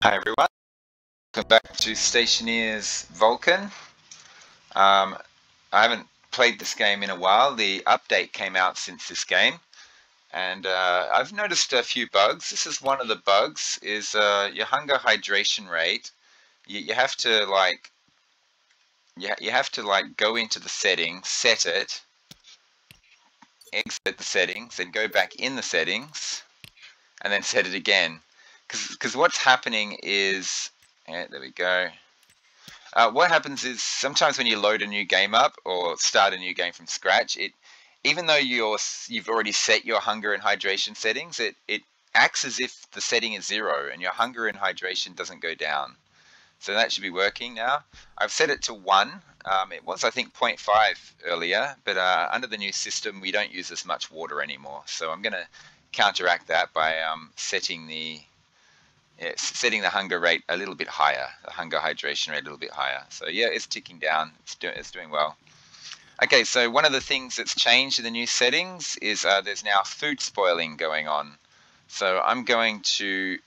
Hi everyone, welcome back to Stationeers Vulcan. I haven't played this game in a while. The update came out since this game, and I've noticed a few bugs. This is one of the bugs, is your hunger hydration rate. You have to like go into the settings, set it, exit the settings, then go back in the settings, and then set it again. Because what's happening is, yeah, there we go. What happens is sometimes when you load a new game up or start a new game from scratch, even though you've already set your hunger and hydration settings, it acts as if the setting is 0 and your hunger and hydration doesn't go down. So that should be working now. I've set it to 1. It was, I think, 0.5 earlier, but under the new system, we don't use as much water anymore. So I'm going to counteract that by setting the hunger rate a little bit higher, the hunger hydration rate a little bit higher. So yeah, it's ticking down. It's doing well. Okay, so one of the things that's changed in the new settings is there's now food spoiling going on. So I'm going to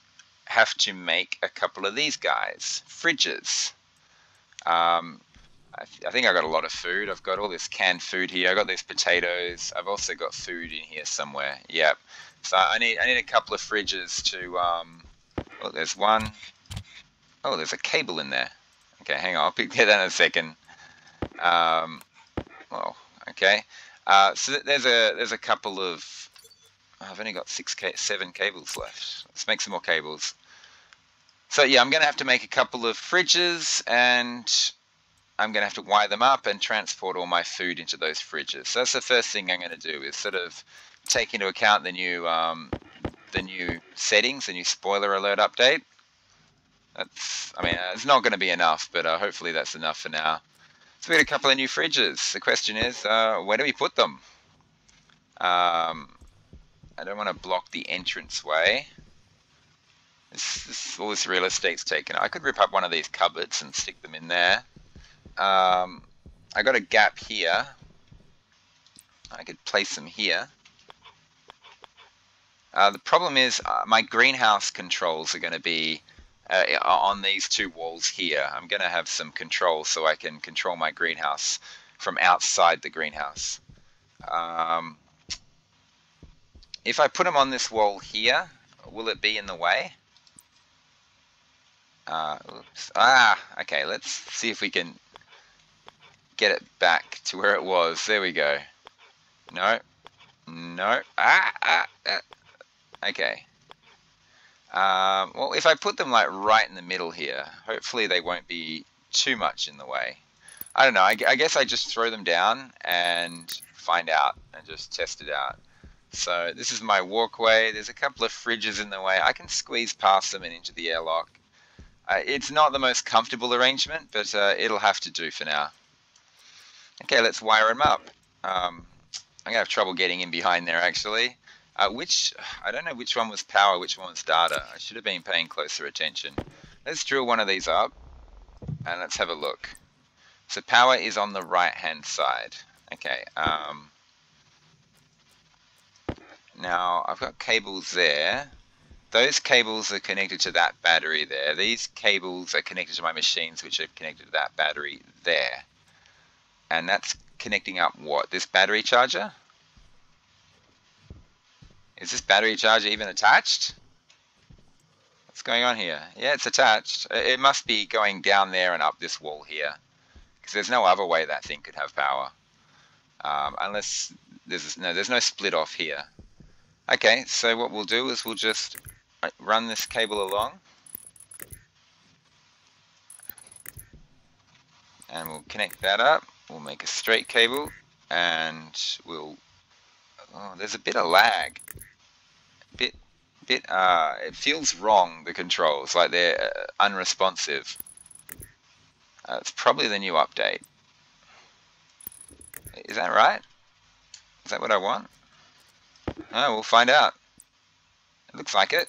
have to make a couple of these guys, fridges. I think I got a lot of food. I've got all this canned food here. I got these potatoes. I've also got food in here somewhere. Yep. So I need a couple of fridges to. Oh, there's one. Oh, there's a cable in there. Okay, hang on. I'll pick that in a second. Oh, okay. So there's a couple of. I've only got 7 cables left. Let's make some more cables. So yeah, I'm going to have to make a couple of fridges, and I'm going to have to wire them up and transport all my food into those fridges. So that's the first thing I'm going to do, is sort of take into account the new settings, the new spoiler alert update. I mean, it's not going to be enough, but hopefully that's enough for now. So we got a couple of new fridges. The question is, where do we put them? I don't want to block the entranceway. All this real estate's taken. I could rip up one of these cupboards and stick them in there. I got a gap here. I could place them here. The problem is my greenhouse controls are going to be on these 2 walls here. I'm going to have some controls so I can control my greenhouse from outside the greenhouse. If I put them on this wall here, will it be in the way? Oops. Okay, let's see if we can get it back to where it was. There we go. No. No. Okay. Well, if I put them like right in the middle here, hopefully they won't be too much in the way. I don't know. I guess I just throw them down and find out and just test it out. So this is my walkway. There's a couple of fridges in the way. I can squeeze past them and into the airlock. It's not the most comfortable arrangement, but it'll have to do for now. Okay, let's wire them up. I'm gonna have trouble getting in behind there actually. I don't know which one was power, which one was data. I should have been paying closer attention. Let's drill one of these up and let's have a look. So power is on the right hand side. Okay. Now I've got cables there. Those cables are connected to that battery there. These cables are connected to my machines, which are connected to that battery there. And that's connecting up what? This battery charger? Is this battery charger even attached? What's going on here? Yeah, it's attached. It must be going down there and up this wall here, because there's no other way that thing could have power. Unless there's no split off here. Okay, so what we'll do is we'll just run this cable along. And we'll connect that up. We'll make a straight cable, and we'll. Oh, there's a bit of lag. It feels wrong. The controls, like they're unresponsive. It's probably the new update. Is that right? Is that what I want? Oh, we'll find out. It looks like it.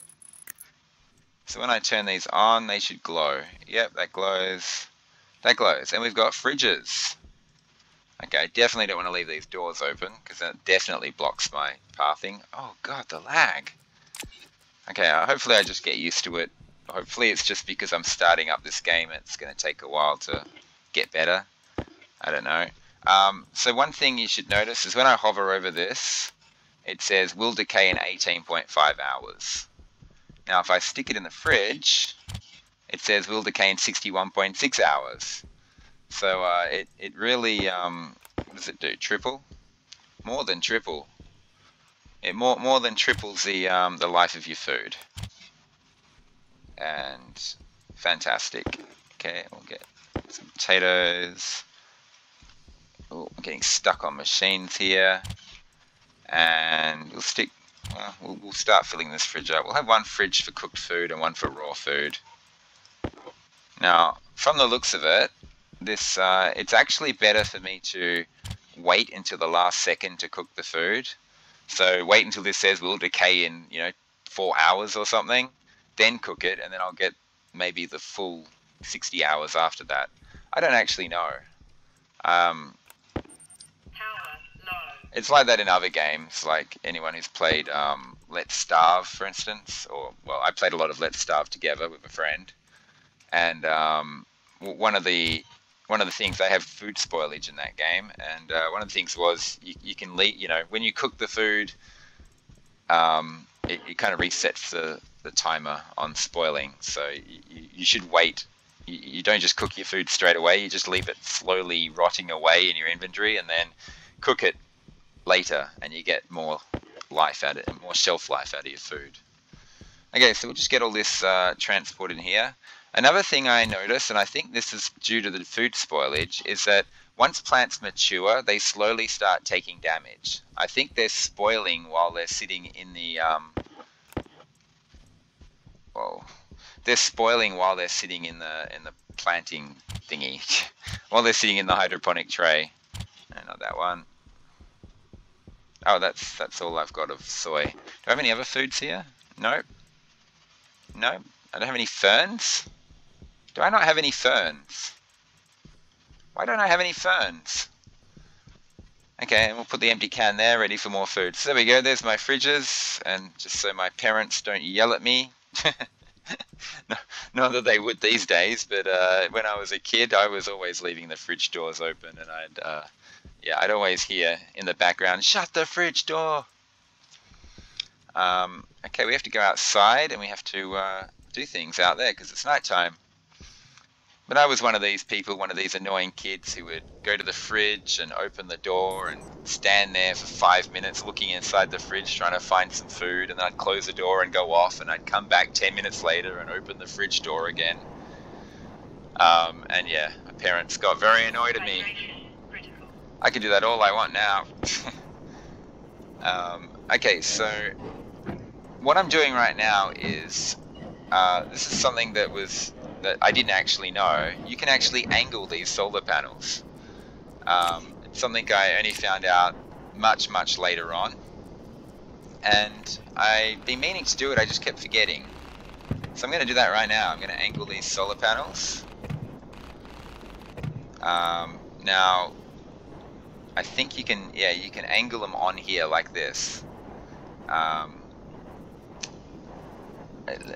So when I turn these on, they should glow. Yep, that glows. That glows. And we've got fridges. Okay, definitely don't want to leave these doors open, because that definitely blocks my pathing. Oh god, the lag. Okay, hopefully I just get used to it. hopefully it's just because I'm starting up this game. It's going to take a while to get better. I don't know. So one thing you should notice is when I hover over this, it says will decay in 18.5 hours. Now if I stick it in the fridge, it says will decay in 61.6 hours. So it really, what does it do? Triple? More than triple. It more than triples the life of your food. And fantastic. Okay, we'll get some potatoes. Oh, I'm getting stuck on machines here. And we'll stick. We'll start filling this fridge up. We'll have one fridge for cooked food and one for raw food. Now, from the looks of it, this it's actually better for me to wait until the last second to cook the food. So wait until this says will decay in 4 hours or something, then cook it, and then I'll get maybe the full 60 hours after that. I don't actually know. It's like that in other games, like anyone who's played Let's Starve, for instance, or, well, I played a lot of Let's Starve together with a friend, and one of the things, they have food spoilage in that game, and one of the things was you can leave, when you cook the food, it kind of resets the timer on spoiling, so you should wait. You don't just cook your food straight away, you just leave it slowly rotting away in your inventory, and then cook it later, and you get more life out of it, more shelf life out of your food. Okay, so we'll just get all this transported in here. Another thing I noticed, and I think this is due to the food spoilage, is that once plants mature, they slowly start taking damage. I think they're spoiling while they're sitting in the they're spoiling while they're sitting in the planting thingy, while they're sitting in the hydroponic tray. No, not that one. Oh, that's all I've got of soy. Do I have any other foods here? Nope. No, I don't have any ferns. Do I not have any ferns? Why don't I have any ferns? Okay, and we'll put the empty can there, ready for more food. So there we go, there's my fridges, and just so my parents don't yell at me. No, not that they would these days, but when I was a kid, I was always leaving the fridge doors open, and I'd always hear in the background, shut the fridge door! Okay, we have to go outside, and we have to do things out there, because it's nighttime. But I was one of these people, one of these annoying kids who would go to the fridge and open the door and stand there for 5 minutes looking inside the fridge trying to find some food, and then I'd close the door and go off, and I'd come back 10 minutes later and open the fridge door again. And yeah, my parents got very annoyed at me. I can do that all I want now. Okay, so what I'm doing right now is, this is something that I didn't actually know. You can actually angle these solar panels. It's something I only found out much, much later on. And I've been meaning to do it, I just kept forgetting. So I'm going to do that right now. I'm going to angle these solar panels. Now, I think you can angle them on here like this.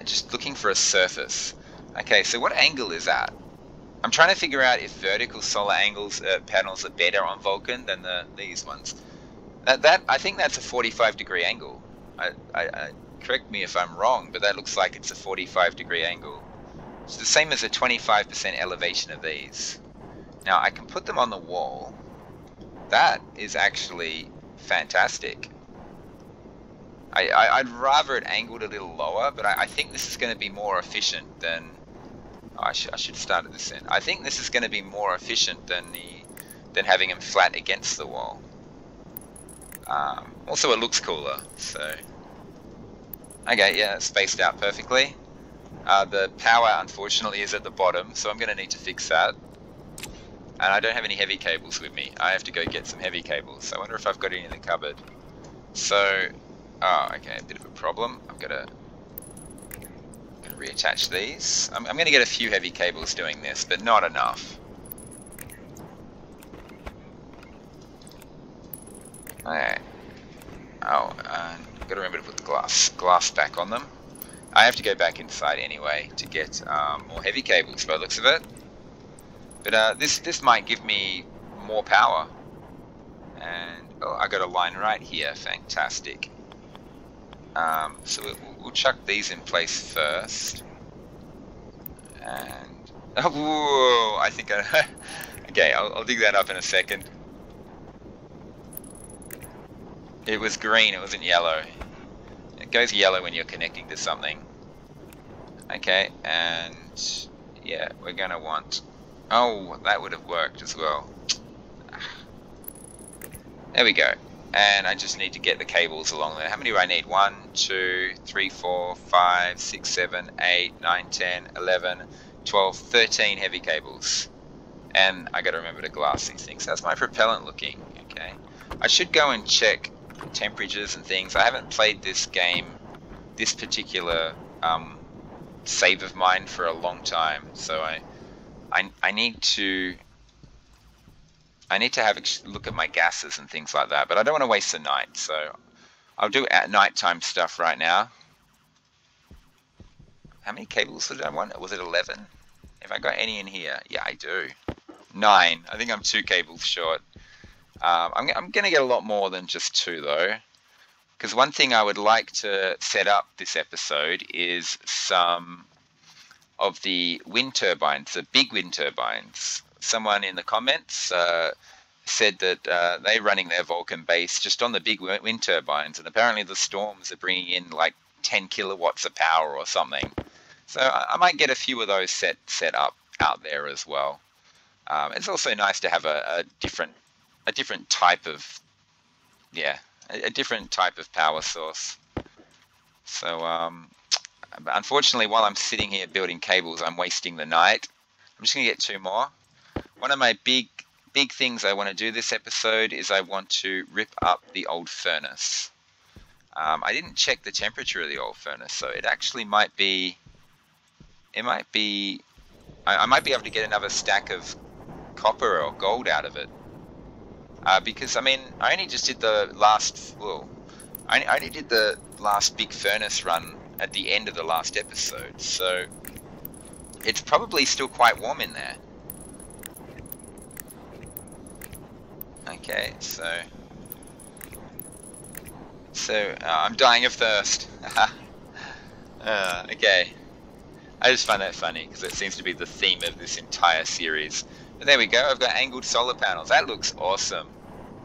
Just looking for a surface. Okay, so what angle is that? I'm trying to figure out if vertical solar panels are better on Vulcan than these ones. I think that's a 45-degree angle. Correct me if I'm wrong, but that looks like it's a 45-degree angle. It's the same as a 25% elevation of these. Now I can put them on the wall. That is actually fantastic. I'd rather it angled a little lower, but I think this is going to be more efficient than... I should start at this end. I think this is going to be more efficient than having them flat against the wall. Also, it looks cooler. So, okay, yeah, it's spaced out perfectly. The power, unfortunately, is at the bottom, so I'm going to need to fix that. And I don't have any heavy cables with me. I have to go get some heavy cables. I wonder if I've got any in the cupboard. So, okay, a bit of a problem. I'm gonna reattach these. I'm gonna get a few heavy cables doing this, but not enough. Okay. Oh, I've got to remember to put the glass back on them. I have to go back inside anyway to get more heavy cables by the looks of it. But this might give me more power. And oh, I got a line right here. Fantastic. So we'll chuck these in place first. And oh, whoa, I think I okay. I'll dig that up in a second. It was green. It wasn't yellow. It goes yellow when you're connecting to something. Okay, and yeah, we're gonna want. Oh, that would have worked as well. There we go. And I just need to get the cables along there. How many do I need? 1, 2, 3, 4, 5, 6, 7, 8, 9, 10, 11, 12, 13 heavy cables. And I gotta remember to glass these things. How's my propellant looking? Okay. I should go and check temperatures and things. I haven't played this game, this particular save of mine for a long time. So I need to have a look at my gases and things like that, but I don't want to waste the night, so I'll do at nighttime stuff right now. How many cables did I want? Was it 11? Have I got any in here? Yeah, I do. 9. I think I'm 2 cables short. I'm going to get a lot more than just 2 though, because one thing I would like to set up this episode is some of the wind turbines, the big wind turbines. Someone in the comments said that they're running their Vulcan base just on the big wind turbines, and apparently the storms are bringing in like 10 kilowatts of power or something. So I might get a few of those set up out there as well. It's also nice to have a different type of a different type of power source. So unfortunately, while I'm sitting here building cables, I'm wasting the night. I'm just gonna get 2 more. One of my big things I want to do this episode is I want to rip up the old furnace. I didn't check the temperature of the old furnace, so it actually might be. I might be able to get another stack of copper or gold out of it. Because I mean, I only just did the last. Well, I only did the last big furnace run at the end of the last episode, so it's probably still quite warm in there. Okay, so I'm dying of thirst. Okay, I just find that funny because it seems to be the theme of this entire series. But there we go. I've got angled solar panels. That looks awesome.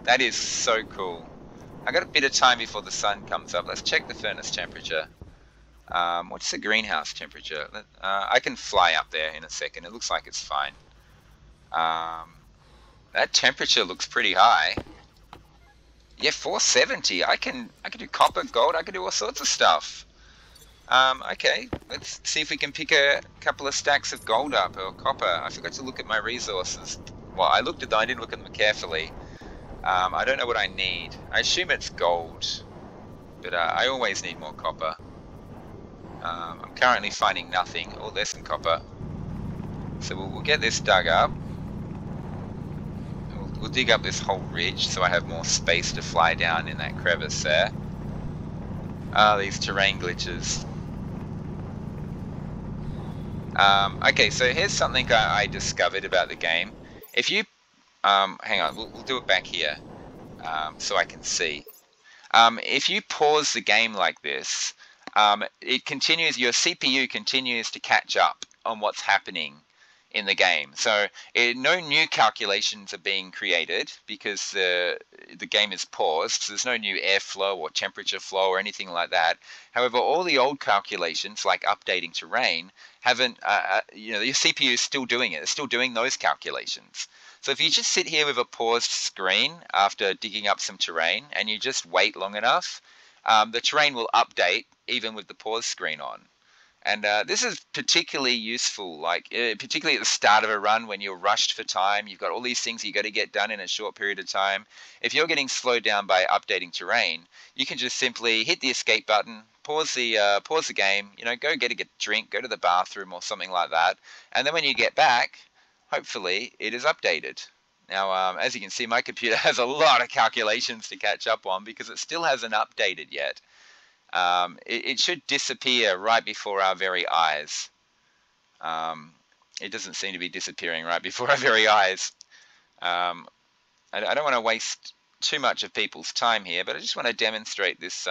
That is so cool. I got a bit of time before the sun comes up. Let's check the furnace temperature. What's the greenhouse temperature? I can fly up there in a second. It looks like it's fine. That temperature looks pretty high. Yeah, 470. I can do copper, gold. I can do all sorts of stuff. Okay, let's see if we can pick a couple of stacks of gold up or copper. I forgot to look at my resources. Well, I looked at them. I didn't look at them carefully. I don't know what I need. I assume it's gold, but I always need more copper. I'm currently finding nothing. Oh, there's some copper. So we'll get this dug up. We'll dig up this whole ridge so I have more space to fly down in that crevice there. These terrain glitches. Okay, so here's something I discovered about the game. If you hang on, we'll do it back here so I can see. If you pause the game like this, it continues. Your CPU continues to catch up on what's happening in the game. So no new calculations are being created because the game is paused. So there's no new airflow or temperature flow or anything like that. However, all the old calculations, like updating terrain, haven't. Your CPU is still doing it. It's still doing those calculations. So if you just sit here with a paused screen after digging up some terrain and you just wait long enough, the terrain will update even with the pause screen on. And this is particularly useful, like particularly at the start of a run when you're rushed for time. You've got all these things you got to get done in a short period of time. If you're getting slowed down by updating terrain, you can just simply hit the escape button, pause the game. Go get a drink, go to the bathroom or something like that, and then when you get back, hopefully it is updated. Now, as you can see, my computer has a lot of calculations to catch up on because it still hasn't updated yet. it should disappear right before our very eyes. It doesn't seem to be disappearing right before our very eyes. I don't want to waste too much of people's time here, but I just want to demonstrate this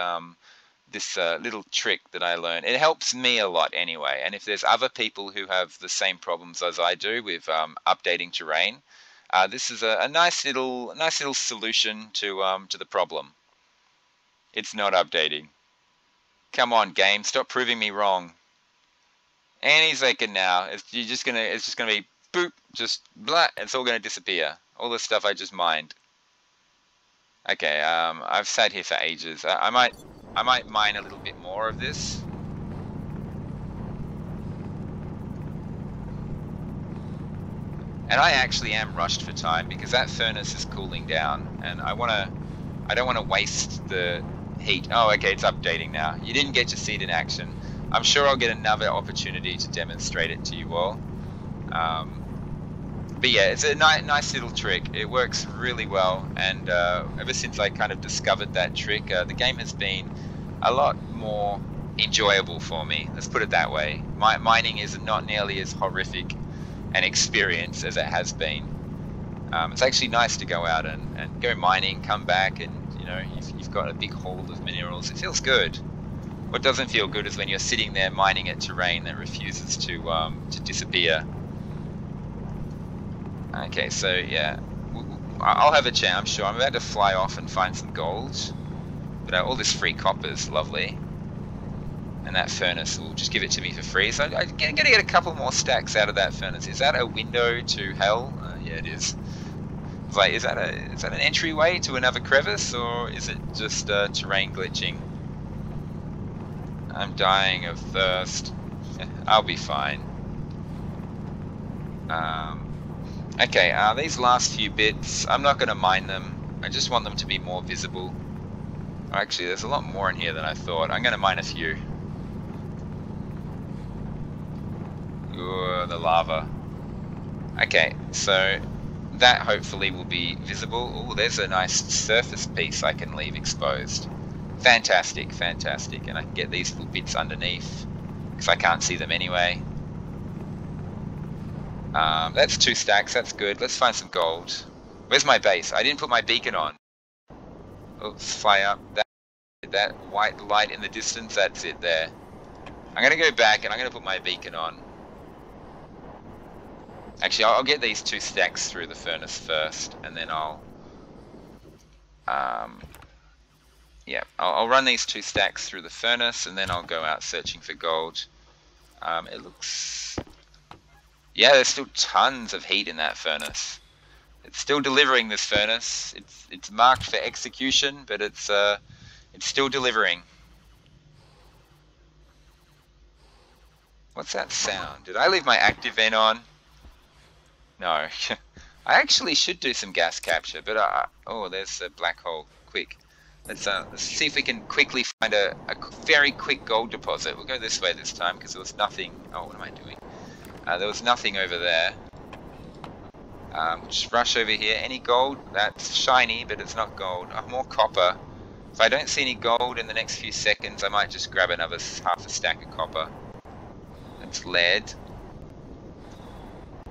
little trick that I learned. It helps me a lot anyway, and if there's other people who have the same problems as I do with updating terrain, this is a nice little solution to the problem. It's not updating. Come on, game, stop proving me wrong. Any second now, it's just gonna be boop, just blah. It's all gonna disappear. All the stuff I just mined. Okay, I've sat here for ages. I might mine a little bit more of this. And I actually am rushed for time because that furnace is cooling down, and I don't want to waste the heat. Oh, okay, it's updating now. You didn't get to see it in action. I'm sure I'll get another opportunity to demonstrate it to you all. But yeah, it's a nice little trick. It works really well, and ever since I kind of discovered that trick, the game has been a lot more enjoyable for me. Let's put it that way. Mining is not nearly as horrific an experience as it has been. It's actually nice to go out and go mining, come back, and you've got a big haul of minerals. It feels good. What doesn't feel good is when you're sitting there mining at terrain that refuses to disappear. Okay, so yeah, I'll have a chat, I'm sure. I'm about to fly off and find some gold, but all this free copper is lovely, and that furnace will just give it to me for free. So I'm gonna get a couple more stacks out of that furnace. Is that a window to hell? Yeah, it is. It's like, is that an entryway to another crevice, or is it just terrain glitching? I'm dying of thirst. I'll be fine. Okay, these last few bits, I'm not going to mine them. I just want them to be more visible. Actually, there's a lot more in here than I thought. I'm going to mine a few. Ooh, the lava. Okay, so that hopefully will be visible. Ooh, there's a nice surface piece I can leave exposed. Fantastic, fantastic. And I can get these little bits underneath, because I can't see them anyway. That's 2 stacks, that's good. Let's find some gold. Where's my base? I didn't put my beacon on. Oops, fly up. That white light in the distance, that's it there. I'm going to go back and I'm going to put my beacon on. Actually, I'll get these 2 stacks through the furnace first, and then I'll run these 2 stacks through the furnace, and then I'll go out searching for gold. It looks... Yeah, there's still tons of heat in that furnace. It's still delivering, this furnace. It's marked for execution, but it's still delivering. What's that sound? Did I leave my active vent on? No. I actually should do some gas capture, but oh, there's a black hole. Quick. Let's see if we can quickly find a very quick gold deposit. We'll go this way this time because there was nothing. Oh, what am I doing? There was nothing over there. Just rush over here. Any gold? That's shiny, but it's not gold. Oh, more copper. If I don't see any gold in the next few seconds, I might just grab another half a stack of copper. That's lead.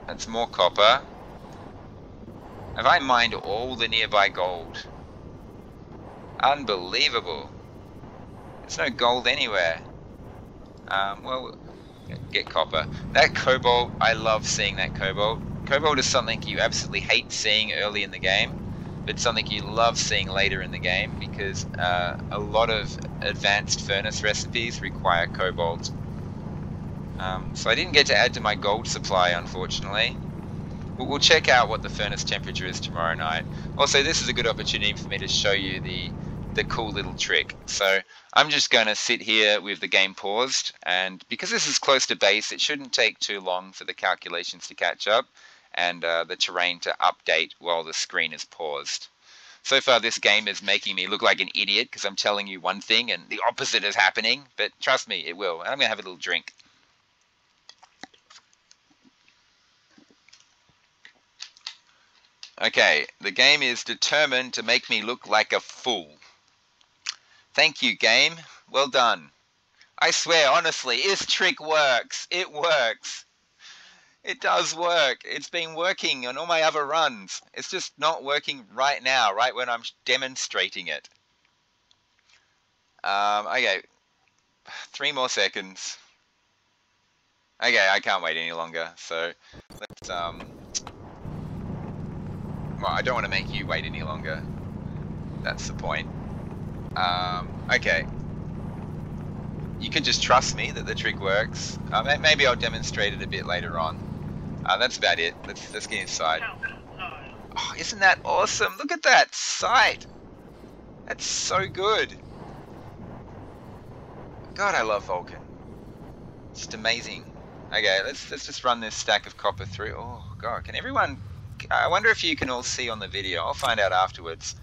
That's more copper. Have I mined all the nearby gold? Unbelievable. There's no gold anywhere. Well, get copper. That cobalt, I love seeing that cobalt. Cobalt is something you absolutely hate seeing early in the game, but something you love seeing later in the game because a lot of advanced furnace recipes require cobalt. So I didn't get to add to my gold supply, unfortunately. We'll check out what the furnace temperature is tomorrow night. Also, this is a good opportunity for me to show you the cool little trick. So I'm just going to sit here with the game paused, and because this is close to base, it shouldn't take too long for the calculations to catch up and the terrain to update while the screen is paused. So far this game is making me look like an idiot because I'm telling you one thing and the opposite is happening, but trust me, it will. And I'm going to have a little drink. Okay, the game is determined to make me look like a fool. Thank you, game. Well done. I swear, honestly, this trick works. It works. It does work. It's been working on all my other runs. It's just not working right now, right when I'm demonstrating it. Okay, 3 more seconds. Okay, I can't wait any longer. So let's well, I don't want to make you wait any longer. That's the point. Okay. You can just trust me that the trick works. Maybe I'll demonstrate it a bit later on. That's about it. Let's get inside. Oh, isn't that awesome? Look at that sight. That's so good. God, I love Vulcan. It's just amazing. Okay, let's just run this stack of copper through. Oh God, can everyone? I wonder if you can all see on the video. I'll find out afterwards.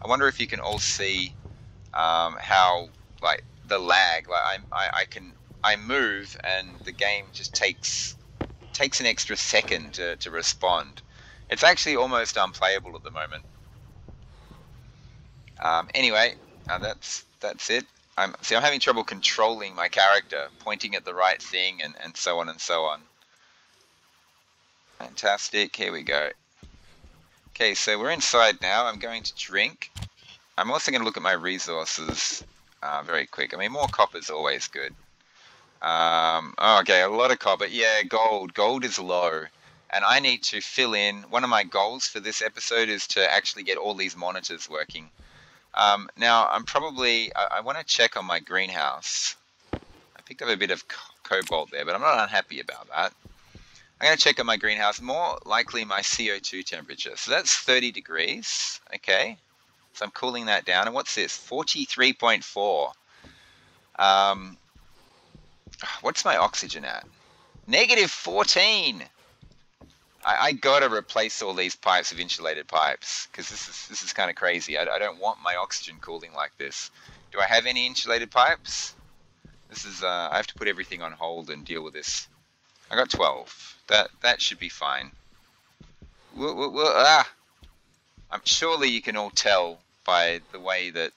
I wonder if you can all see how like the lag. Like I move and the game just takes an extra second to respond. It's actually almost unplayable at the moment. Anyway, that's it. I'm having trouble controlling my character, pointing at the right thing, and so on and so on. Fantastic. Here we go. Okay, so we're inside now. I'm going to drink. I'm also going to look at my resources very quick. I mean, more copper is always good. Okay, a lot of copper. Yeah, gold. Gold is low. And I need to fill in. One of my goals for this episode is to actually get all these monitors working. Now, I want to check on my greenhouse. I picked up a bit of cobalt there, but I'm not unhappy about that. I'm going to check on my greenhouse, more likely my CO2 temperature. So that's 30 degrees, okay? So I'm cooling that down. And what's this? 43.4. What's my oxygen at? -14. I gotta replace all these pipes with insulated pipes because this is kind of crazy. I don't want my oxygen cooling like this. Do I have any insulated pipes? This is I have to put everything on hold and deal with this. I got 12. That should be fine. Surely you can all tell by the way that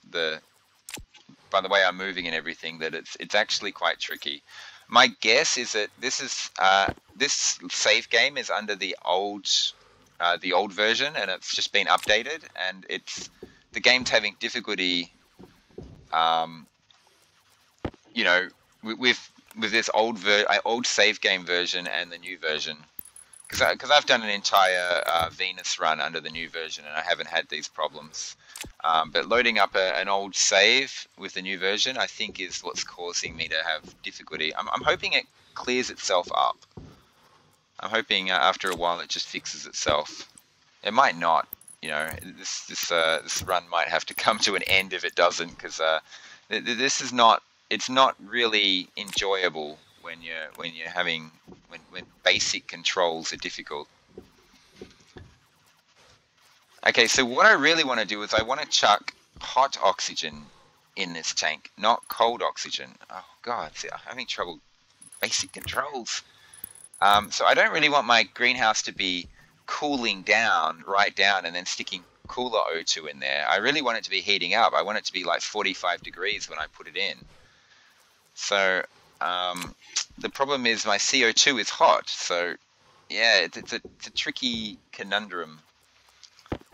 I'm moving and everything that it's actually quite tricky. My guess is that this save game is under the old version, and it's just been updated, and the game's having difficulty, you know, with this old save game version and the new version. Because I've done an entire Venus run under the new version, and I haven't had these problems. But loading up an old save with the new version, I think, is what's causing me to have difficulty. I'm hoping it clears itself up. I'm hoping after a while it just fixes itself. It might not. You know, this run might have to come to an end if it doesn't, because this is not. It's not really enjoyable when basic controls are difficult. Okay, so what I really want to do is I want to chuck hot oxygen in this tank, not cold oxygen. Oh God, see, I'm having trouble basic controls. So I don't really want my greenhouse to be cooling down, right down, and then sticking cooler O2 in there. I really want it to be heating up. I want it to be like 45 degrees when I put it in. So the problem is my CO2 is hot. So yeah, it's a tricky conundrum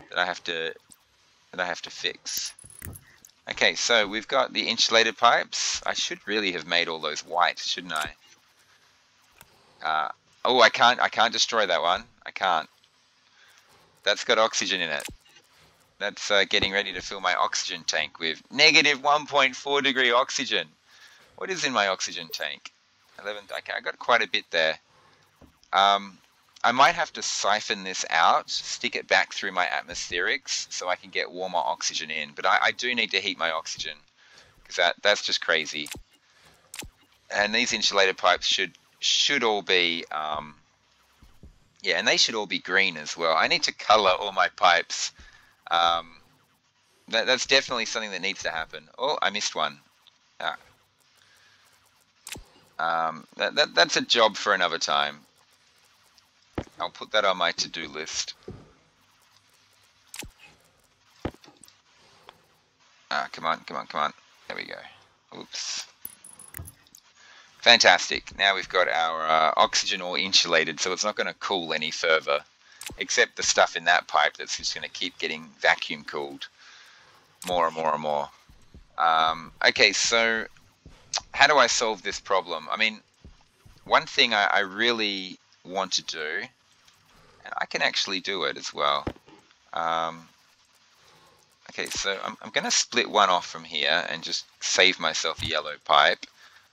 that I have to fix. Okay, so we've got the insulated pipes. I should really have made all those white, shouldn't I? Oh, I can't destroy that one. I can't. That's got oxygen in it. That's getting ready to fill my oxygen tank with -1.4 degree oxygen. What is in my oxygen tank? 11. Okay, I got quite a bit there. I might have to siphon this out, stick it back through my atmospherics so I can get warmer oxygen in. But I do need to heat my oxygen because that's just crazy. And these insulated pipes should all be yeah, and they should all be green as well. I need to color all my pipes. That's definitely something that needs to happen. Oh, I missed one. That's a job for another time. I'll put that on my to-do list. Come on. There we go. Oops. Fantastic. Now we've got our oxygen all insulated, so it's not going to cool any further, except the stuff in that pipe that's just going to keep getting vacuum cooled more and more and more. Okay, so how do I solve this problem? I mean, one thing I really want to do, and I can actually do it as well. Okay, so I'm going to split one off from here and just save myself a yellow pipe.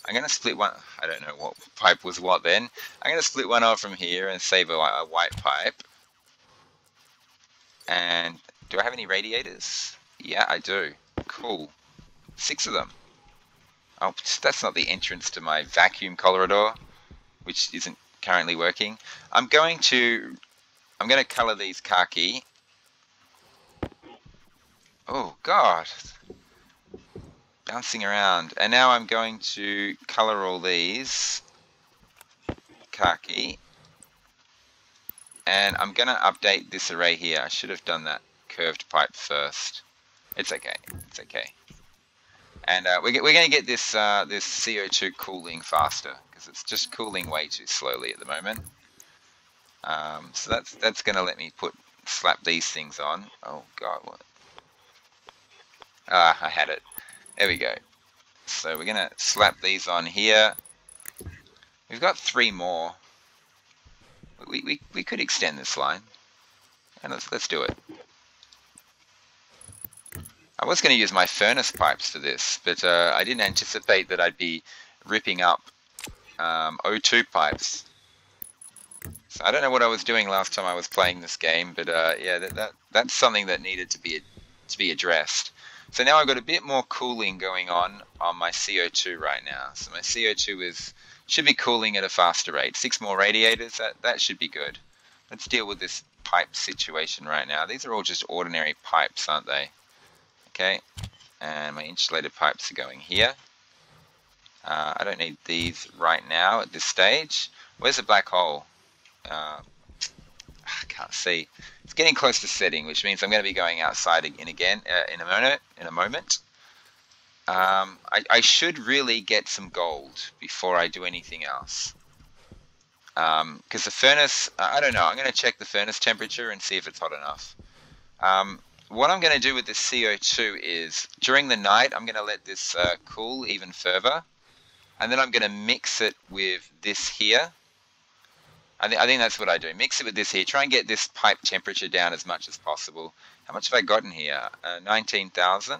I'm going to split one, I don't know what pipe was what then. I'm going to split one off from here and save a white pipe. And do I have any radiators? Yeah, I do. Cool. 6 of them. Oh, that's not the entrance to my vacuum corridor, which isn't currently working. I'm going to color these khaki. Oh, God. Bouncing around. And now I'm going to color all these khaki. And I'm going to update this array here. I should have done that curved pipe first. It's okay. It's okay. And we're going to get this this CO2 cooling faster because it's just cooling way too slowly at the moment. So that's going to let me slap these things on. Oh God, what? Ah, I had it. There we go. So we're going to slap these on here. We've got 3 more. We could extend this line, and let's do it. I was going to use my furnace pipes for this, but I didn't anticipate that I'd be ripping up O2 pipes. So I don't know what I was doing last time I was playing this game, but yeah, that's something that needed to be addressed. So now I've got a bit more cooling going on my CO2 right now. So my CO2 should be cooling at a faster rate. 6 more radiators, that should be good. Let's deal with this pipe situation right now. These are all just ordinary pipes, aren't they? Okay, and my insulated pipes are going here. I don't need these right now at this stage. Where's the black hole? I can't see. It's getting close to setting, which means I'm going to be going outside again in a moment. I should really get some gold before I do anything else. Because the furnace, I don't know. I'm going to check the furnace temperature and see if it's hot enough. What I'm going to do with this CO2 is, during the night, I'm going to let this cool even further. And then I'm going to mix it with this here. I think that's what I do. Mix it with this here. Try and get this pipe temperature down as much as possible. How much have I got in here? 19,000?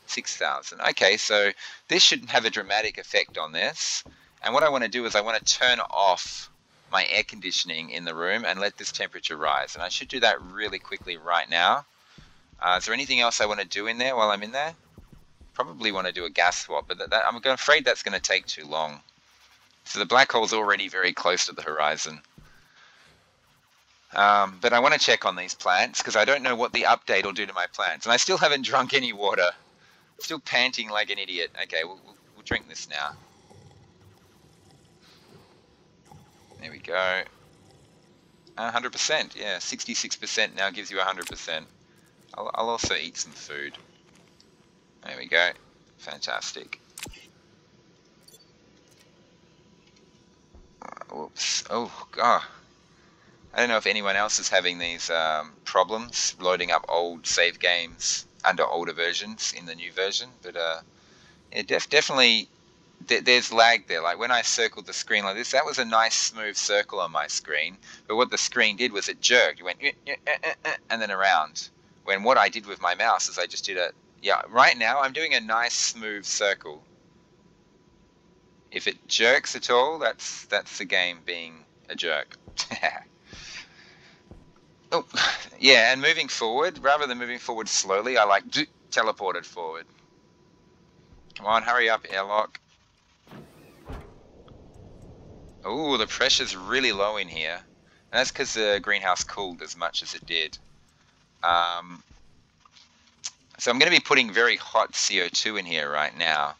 6,000. Okay, so this should have a dramatic effect on this. And what I want to do is I want to turn off my air conditioning in the room and let this temperature rise. And I should do that really quickly right now. Is there anything else I want to do in there while I'm in there? Probably want to do a gas swap, but I'm afraid that's going to take too long. So the black hole's already very close to the horizon. But I want to check on these plants because I don't know what the update will do to my plants. And I still haven't drunk any water. Still panting like an idiot. Okay, we'll drink this now. There we go. 100%, yeah, 66% now gives you 100%. I'll also eat some food. There we go. Fantastic. Whoops. Oh, God. I don't know if anyone else is having these problems loading up old save games under older versions in the new version, but yeah, definitely there's lag there. Like when I circled the screen like this, that was a nice smooth circle on my screen, but what the screen did was it jerked. It went and then around. When what I did with my mouse is I just did yeah, right now I'm doing a nice smooth circle. If it jerks at all, that's the game being a jerk. Oh, yeah, and moving forward, rather than moving forward slowly, I like teleported forward. Come on, hurry up, airlock. Oh, the pressure's really low in here. And that's because the greenhouse cooled as much as it did. So I'm going to be putting very hot CO2 in here right now.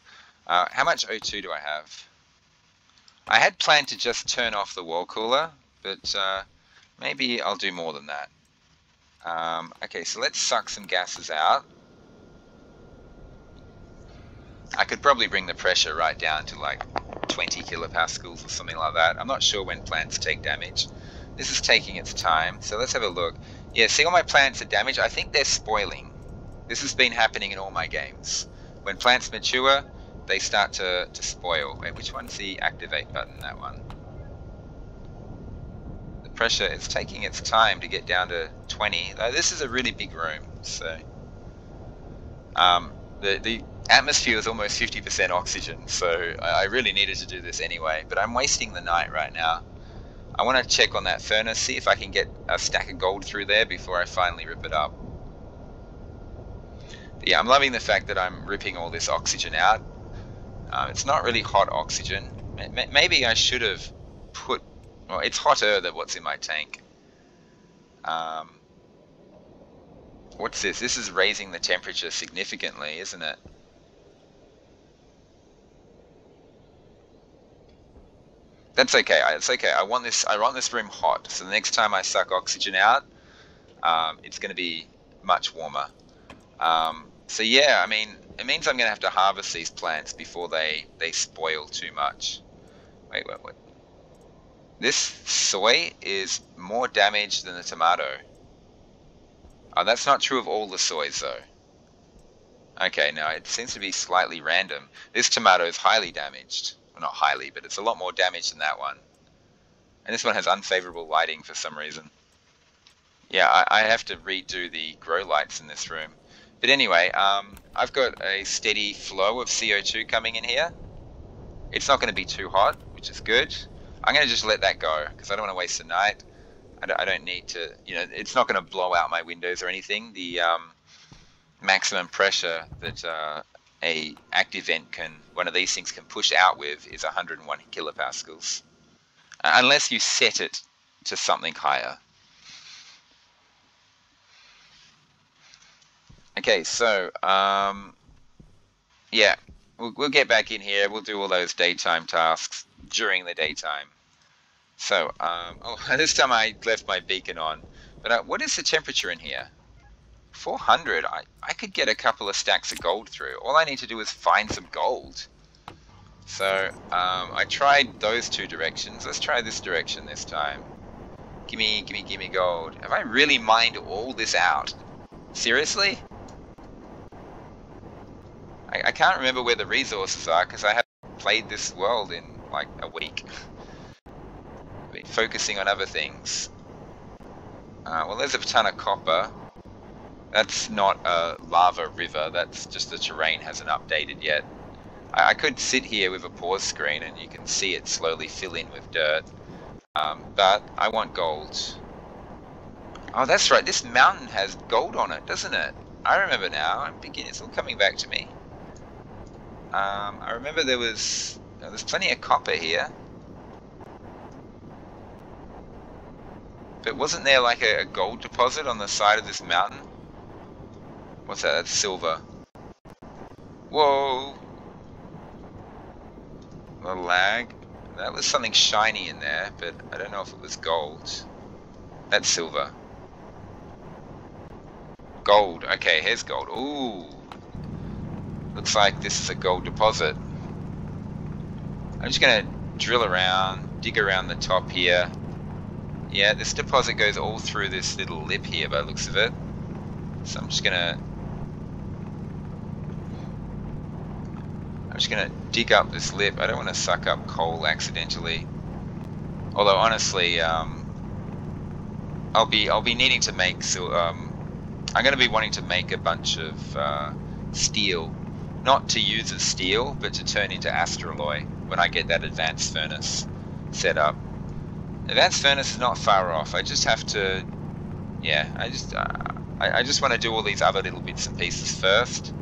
How much O2 do I have? I had planned to just turn off the wall cooler, but maybe I'll do more than that. Okay, so let's suck some gases out. I could probably bring the pressure right down to like 20 kilopascals or something like that. I'm not sure when plants take damage. This is taking its time, so let's have a look. Yeah, see all my plants are damaged? I think they're spoiling. This has been happening in all my games. When plants mature, they start to spoil. Wait, which one's the activate button? That one. The pressure is taking its time to get down to 20. Though this is a really big room, so the atmosphere is almost 50% oxygen, so I really needed to do this anyway. But I'm wasting the night right now. I want to check on that furnace, see if I can get a stack of gold through there before I finally rip it up. But yeah, I'm loving the fact that I'm ripping all this oxygen out. It's not really hot oxygen. Maybe I should have put... Well, it's hotter than what's in my tank. What's this? This is raising the temperature significantly, isn't it? That's okay. It's okay. I want this room hot. So the next time I suck oxygen out, it's going to be much warmer. So yeah, I mean, it means I'm going to have to harvest these plants before they spoil too much. Wait. This soy is more damaged than the tomato. Oh, that's not true of all the soys though. Okay, no, it seems to be slightly random. This tomato is highly damaged. Well, not highly, but it's a lot more damaged than that one. And this one has unfavorable lighting for some reason. Yeah, I have to redo the grow lights in this room. But anyway, I've got a steady flow of CO2 coming in here. It's not going to be too hot, which is good. I'm going to just let that go, because I don't want to waste the night. I don't need to, you know, it's not going to blow out my windows or anything. The maximum pressure that a active vent one of these things can push out with is 101 kilopascals. Unless you set it to something higher. Okay, so, yeah, we'll get back in here. We'll do all those daytime tasks during the daytime. So, oh, this time I left my beacon on. But what is the temperature in here? 400. I could get a couple of stacks of gold through. All I need to do is find some gold. So, I tried those two directions. Let's try this direction this time. Gimme gold. Have I really mined all this out? Seriously? I can't remember where the resources are because I haven't played this world in like a week. I've been focusing on other things. Well, there's a ton of copper. That's not a lava river, that's just the terrain hasn't updated yet. I could sit here with a pause screen and you can see it slowly fill in with dirt. But I want gold. Oh, that's right, this mountain has gold on it, doesn't it? I remember now, it's all coming back to me. I remember there's plenty of copper here. But wasn't there like a gold deposit on the side of this mountain? What's that? That's silver. Whoa! The lag. That was something shiny in there, but I don't know if it was gold. That's silver. Gold. Okay, here's gold. Ooh! Looks like this is a gold deposit. I'm just gonna drill around, dig around the top here. Yeah, this deposit goes all through this little lip here by the looks of it. So I'm just gonna dig up this lip. I don't want to suck up coal accidentally. Although honestly, I'll be needing to make I'm going to be wanting to make a bunch of steel, not to use as steel, but to turn into astraloy when I get that advanced furnace set up. Advanced furnace is not far off. I just have to, yeah, I just want to do all these other little bits and pieces first.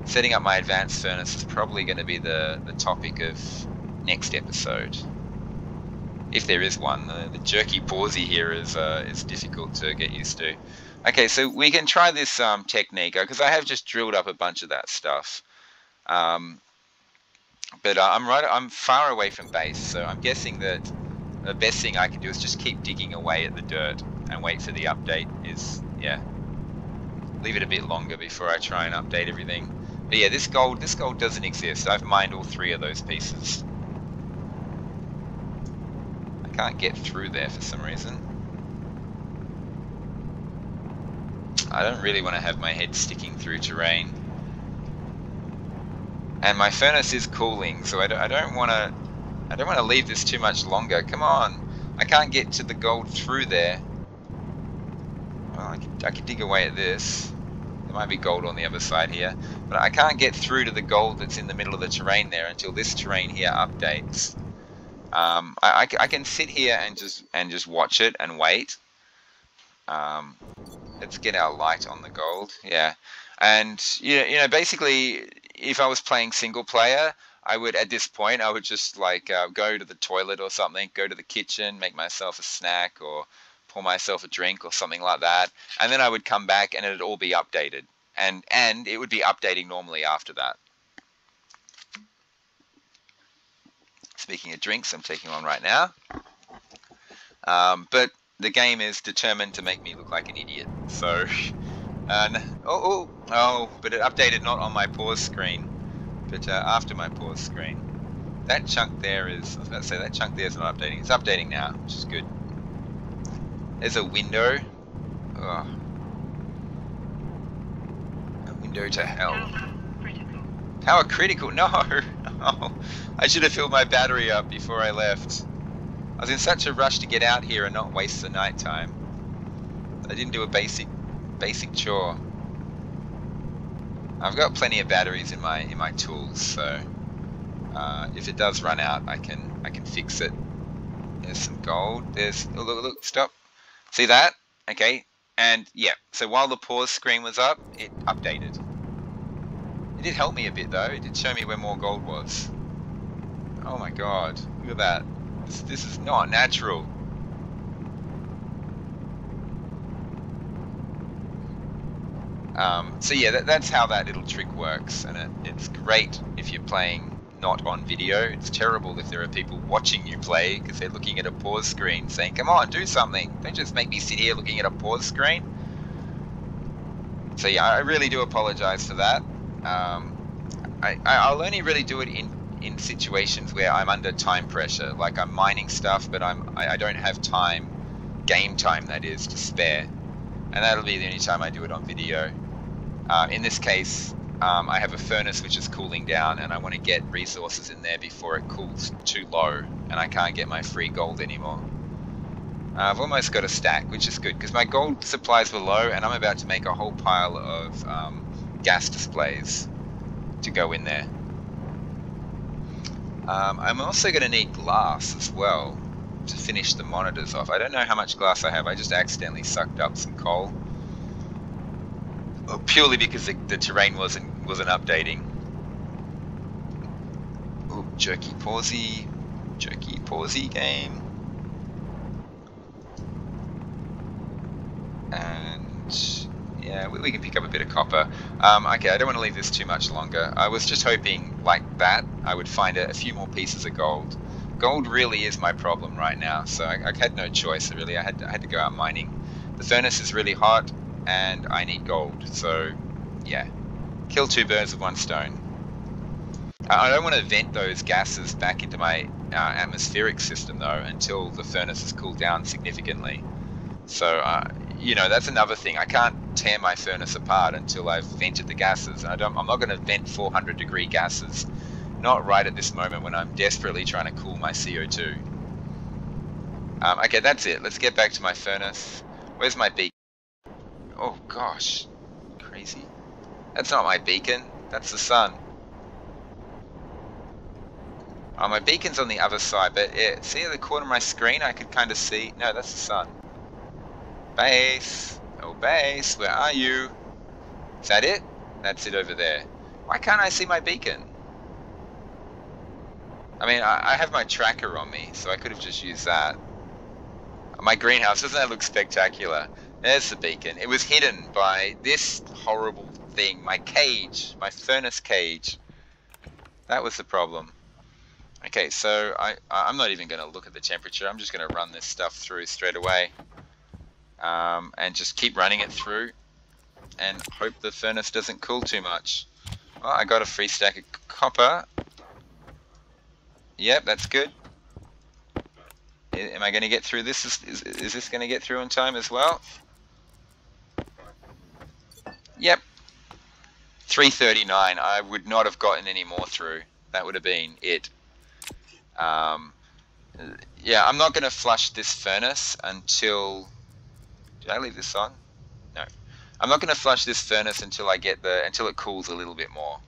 Setting up my advanced furnace is probably going to be the topic of next episode, if there is one. The jerky pausey here is difficult to get used to. Okay, so we can try this technique because I have just drilled up a bunch of that stuff. But I'm far away from base, so I'm guessing that the best thing I can do is just keep digging away at the dirt and wait for the update. Yeah, leave it a bit longer before I try and update everything. But yeah, this gold doesn't exist. I've mined all 3 of those pieces. I can't get through there for some reason. I don't really want to have my head sticking through terrain. And my furnace is cooling, so I don't want to leave this too much longer. Come on. I can't get to the gold through there. Well, I could dig away at this. There might be gold on the other side here, but I can't get through to the gold that's in the middle of the terrain there until this terrain here updates. I can sit here and just watch it and wait. Let's get our light on the gold. Yeah, and basically, if I was playing single player, I would at this point I would just like go to the toilet or something, go to the kitchen, make myself a snack or pour myself a drink or something like that, and then I would come back and it'd all be updated, and it would be updating normally after that. Speaking of drinks, I'm taking one right now. But the game is determined to make me look like an idiot. So, but it updated not on my pause screen, but after my pause screen. That chunk there is, I was about to say, that chunk there is not updating. It's updating now, which is good. There's a window. Oh. A window to hell. Power critical? No! Oh, I should have filled my battery up before I left. I was in such a rush to get out here and not waste the night time. I didn't do a basic chore. I've got plenty of batteries in my tools, so if it does run out, I can fix it. There's some gold. There's look, stop. See that? Okay, and yeah. So while the pause screen was up, it updated. It did help me a bit though. It did show me where more gold was. Oh my god! Look at that. This is not natural. So yeah, that's how that little trick works, and it's great if you're playing not on video. It's terrible if there are people watching you play because they're looking at a pause screen saying, come on, do something. Don't just make me sit here looking at a pause screen. So yeah, I really do apologize for that. I'll only really do it in situations where I'm under time pressure, like I'm mining stuff, but I don't have time, game time that is, to spare, and that'll be the only time I do it on video. In this case, I have a furnace which is cooling down, and I want to get resources in there before it cools too low, and I can't get my free gold anymore. I've almost got a stack, which is good, because my gold supplies were low, and I'm about to make a whole pile of gas displays to go in there. I'm also going to need glass as well to finish the monitors off. I don't know how much glass I have. I just accidentally sucked up some coal, purely because the terrain wasn't updating. Ooh, jerky pausey game. And yeah, we can pick up a bit of copper. Okay, I don't want to leave this too much longer. I was just hoping, like that, I would find a few more pieces of gold. Gold really is my problem right now, so I had no choice, really. I had to go out mining. The furnace is really hot, and I need gold, so yeah. Kill 2 birds with 1 stone. I don't want to vent those gases back into my atmospheric system, though, until the furnace has cooled down significantly. So, that's another thing. I can't tear my furnace apart until I've vented the gases. I'm not going to vent 400-degree gases. Not right at this moment when I'm desperately trying to cool my CO2. Okay, that's it. Let's get back to my furnace. Where's my beacon? Oh, gosh. Crazy. That's not my beacon. That's the sun. Oh, my beacon's on the other side, but see at the corner of my screen I could kind of see... No, that's the sun. Base! Oh, base, where are you? Is that it? That's it over there. Why can't I see my beacon? I mean, I have my tracker on me, so I could have just used that. My greenhouse, doesn't that look spectacular? There's the beacon. It was hidden by this horrible thing. My cage, my furnace cage. That was the problem. Okay, so I'm not even going to look at the temperature. I'm just going to run this stuff through straight away. And just keep running it through and hope the furnace doesn't cool too much. Oh, I got a free stack of copper. Yep, that's good. Am I going to get through this? Is this going to get through in time as well? Yep. 339. I would not have gotten any more through. That would have been it. Yeah, I'm not going to flush this furnace until... Did I leave this on? No. I'm not going to flush this furnace until until it cools a little bit more.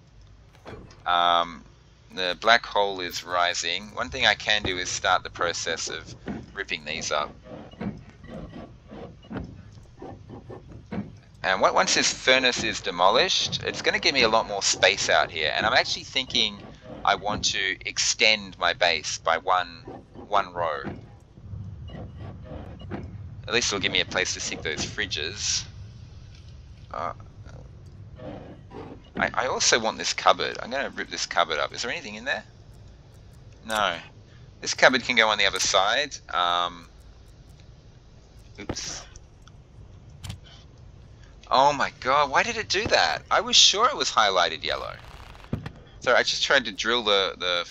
The black hole is rising. One thing I can do is start the process of ripping these up. And once this furnace is demolished, it's going to give me a lot more space out here. And I'm actually thinking I want to extend my base by one row. At least it'll give me a place to stick those fridges. I also want this cupboard. I'm going to rip this cupboard up. Is there anything in there? No. This cupboard can go on the other side. Oops. Oh my god, why did it do that? I was sure it was highlighted yellow. So I just tried to drill the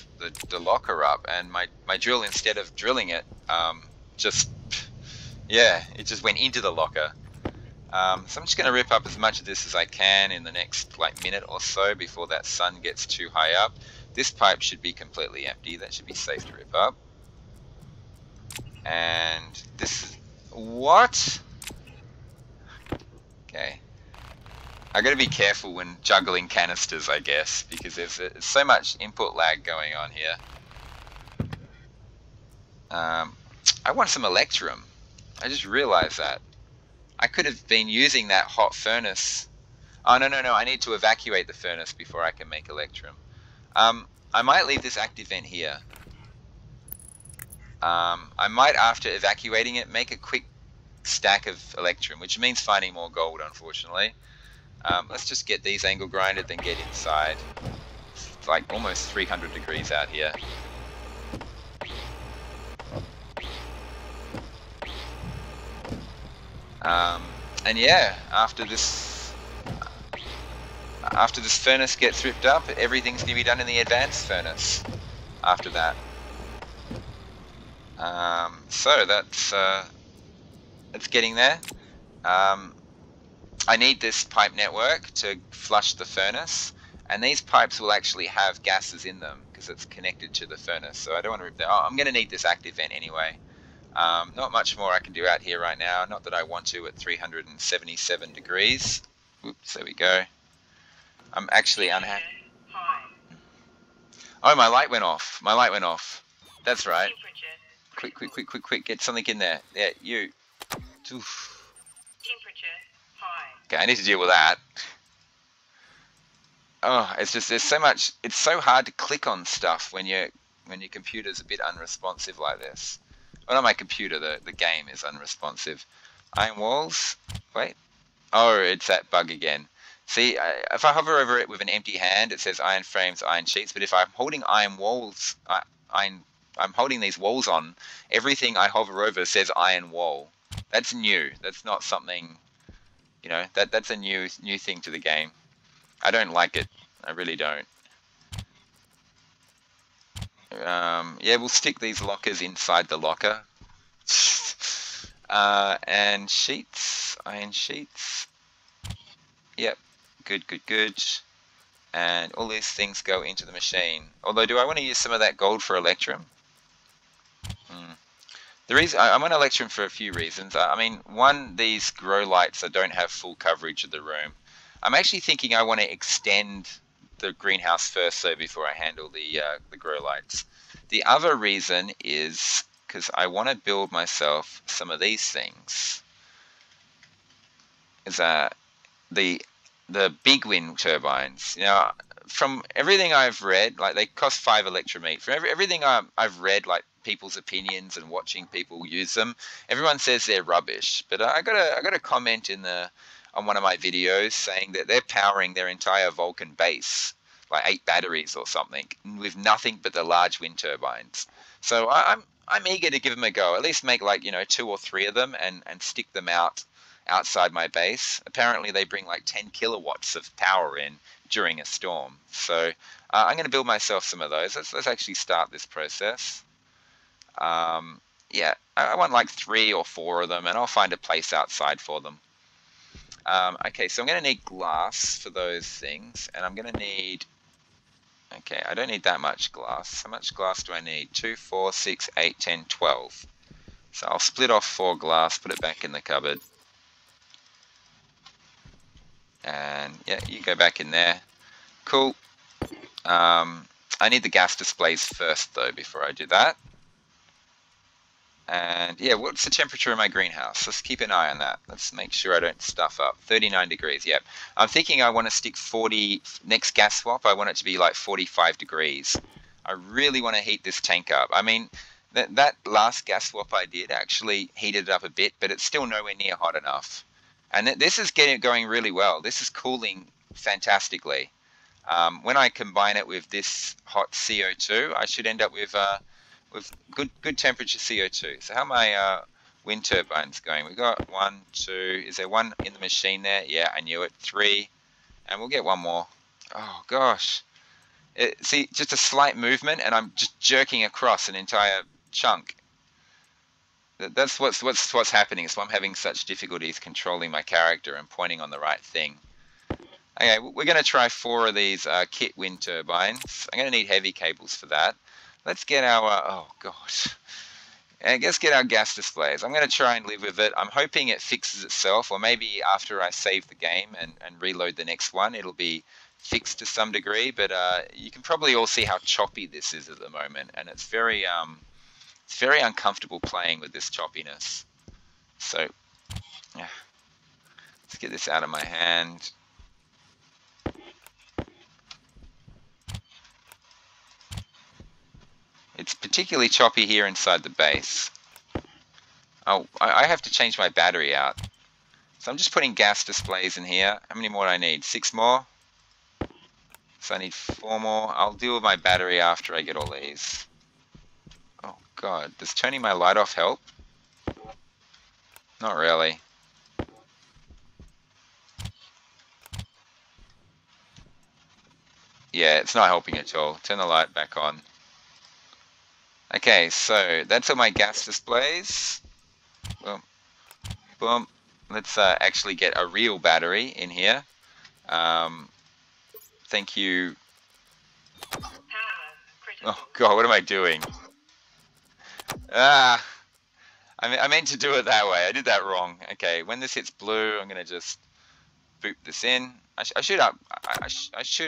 locker up, and my drill, instead of drilling it, it just went into the locker. So I'm just going to rip up as much of this as I can in the next minute or so before that sun gets too high up. This pipe should be completely empty. That should be safe to rip up. And this... What? Okay. I got to be careful when juggling canisters, I guess, because there's so much input lag going on here. I want some electrum. I just realized that. I could have been using that hot furnace. Oh, no, I need to evacuate the furnace before I can make electrum. I might leave this active vent here. I might, after evacuating it, make a quick stack of electrum, which means finding more gold, unfortunately. Let's just get these angle grinded, then get inside. It's like almost 300 degrees out here. And yeah, after this furnace gets ripped up, everything's going to be done in the advanced furnace after that. So that's getting there. I need this pipe network to flush the furnace, and these pipes will actually have gases in them because it's connected to the furnace, so I don't want to rip that. Oh, I'm going to need this active vent anyway. Not much more I can do out here right now, not that I want to at 377 degrees. Oops, there we go. I'm actually unhappy. Oh, my light went off. My light went off. That's right. Quick, get something in there. Yeah, you. Oof. Okay, I need to deal with that. Oh, it's just, there's so much, it's so hard to click on stuff when your computer's a bit unresponsive like this. Well, not my computer, the game is unresponsive. Iron walls, wait. Oh, it's that bug again. See, if I hover over it with an empty hand, it says iron frames, iron sheets, but if I'm holding iron walls, I'm holding these walls on, everything I hover over says iron wall. That's new. That's not something, you know, that's a new thing to the game. I don't like it. I really don't. Yeah, we'll stick these lockers inside the locker. And sheets, iron sheets. Yep, good. And all these things go into the machine. Although, do I want to use some of that gold for electrum? The reason I want electrum for a few reasons. I mean, one, these grow lights don't have full coverage of the room. I'm actually thinking I want to extend the greenhouse first, though, before I handle the grow lights. The other reason is because I want to build myself some of these things. Is the big wind turbines. You know, from everything I've read, like, they cost 5 electrum each. From everything I've read, like people's opinions and watching people use them, everyone says they're rubbish. But I got a comment on one of my videos saying that they're powering their entire Vulcan base, like 8 batteries or something, with nothing but the large wind turbines. So I'm eager to give them a go. At least make, like, you know, 2 or 3 of them and stick them outside my base. Apparently they bring like 10 kilowatts of power in during a storm. So I'm going to build myself some of those. Let's actually start this process. Yeah, I want like 3 or 4 of them, and I'll find a place outside for them. Okay, so I'm going to need glass for those things, and I'm going to need... Okay, I don't need that much glass. How much glass do I need? 2, 4, 6, 8, 10, 12. So I'll split off 4 glass, put it back in the cupboard. And yeah, you go back in there. Cool. I need the gas displays first though before I do that. And yeah, what's the temperature of my greenhouse? Let's keep an eye on that. Let's make sure I don't stuff up. 39 degrees, yep. I'm thinking I want to stick 40, next gas swap, I want it to be like 45 degrees. I really want to heat this tank up. I mean, that last gas swap I did actually heated it up a bit, but it's still nowhere near hot enough. And this is going really well. This is cooling fantastically. When I combine it with this hot CO2, I should end up with good temperature CO2. So how are my wind turbines going? We've got 1, 2. Is there one in the machine there? Yeah, I knew it. 3, and we'll get one more. Oh gosh! See, just a slight movement, and I'm just jerking across an entire chunk. That's what's happening. So I'm having such difficulties controlling my character and pointing on the right thing. Okay, we're going to try 4 of these kit wind turbines. I'm going to need heavy cables for that. Let's get our, oh gosh, and let's get our gas displays. I'm going to try and live with it. I'm hoping it fixes itself, or maybe after I save the game and reload the next one, it'll be fixed to some degree, but you can probably all see how choppy this is at the moment, and it's very uncomfortable playing with this choppiness. So, yeah, let's get this out of my hand. It's particularly choppy here inside the base. Oh, I have to change my battery out. So I'm just putting gas displays in here. How many more do I need? 6 more? So I need 4 more. I'll deal with my battery after I get all these. Oh god, does turning my light off help? Not really. Yeah, it's not helping at all. Turn the light back on. Okay, so that's all my gas displays. Boom, boom. Let's actually get a real battery in here. Thank you. Oh god, what am I doing? Ah, I meant to do it that way. I did that wrong. Okay, when this hits blue, I'm gonna just boop this in. I should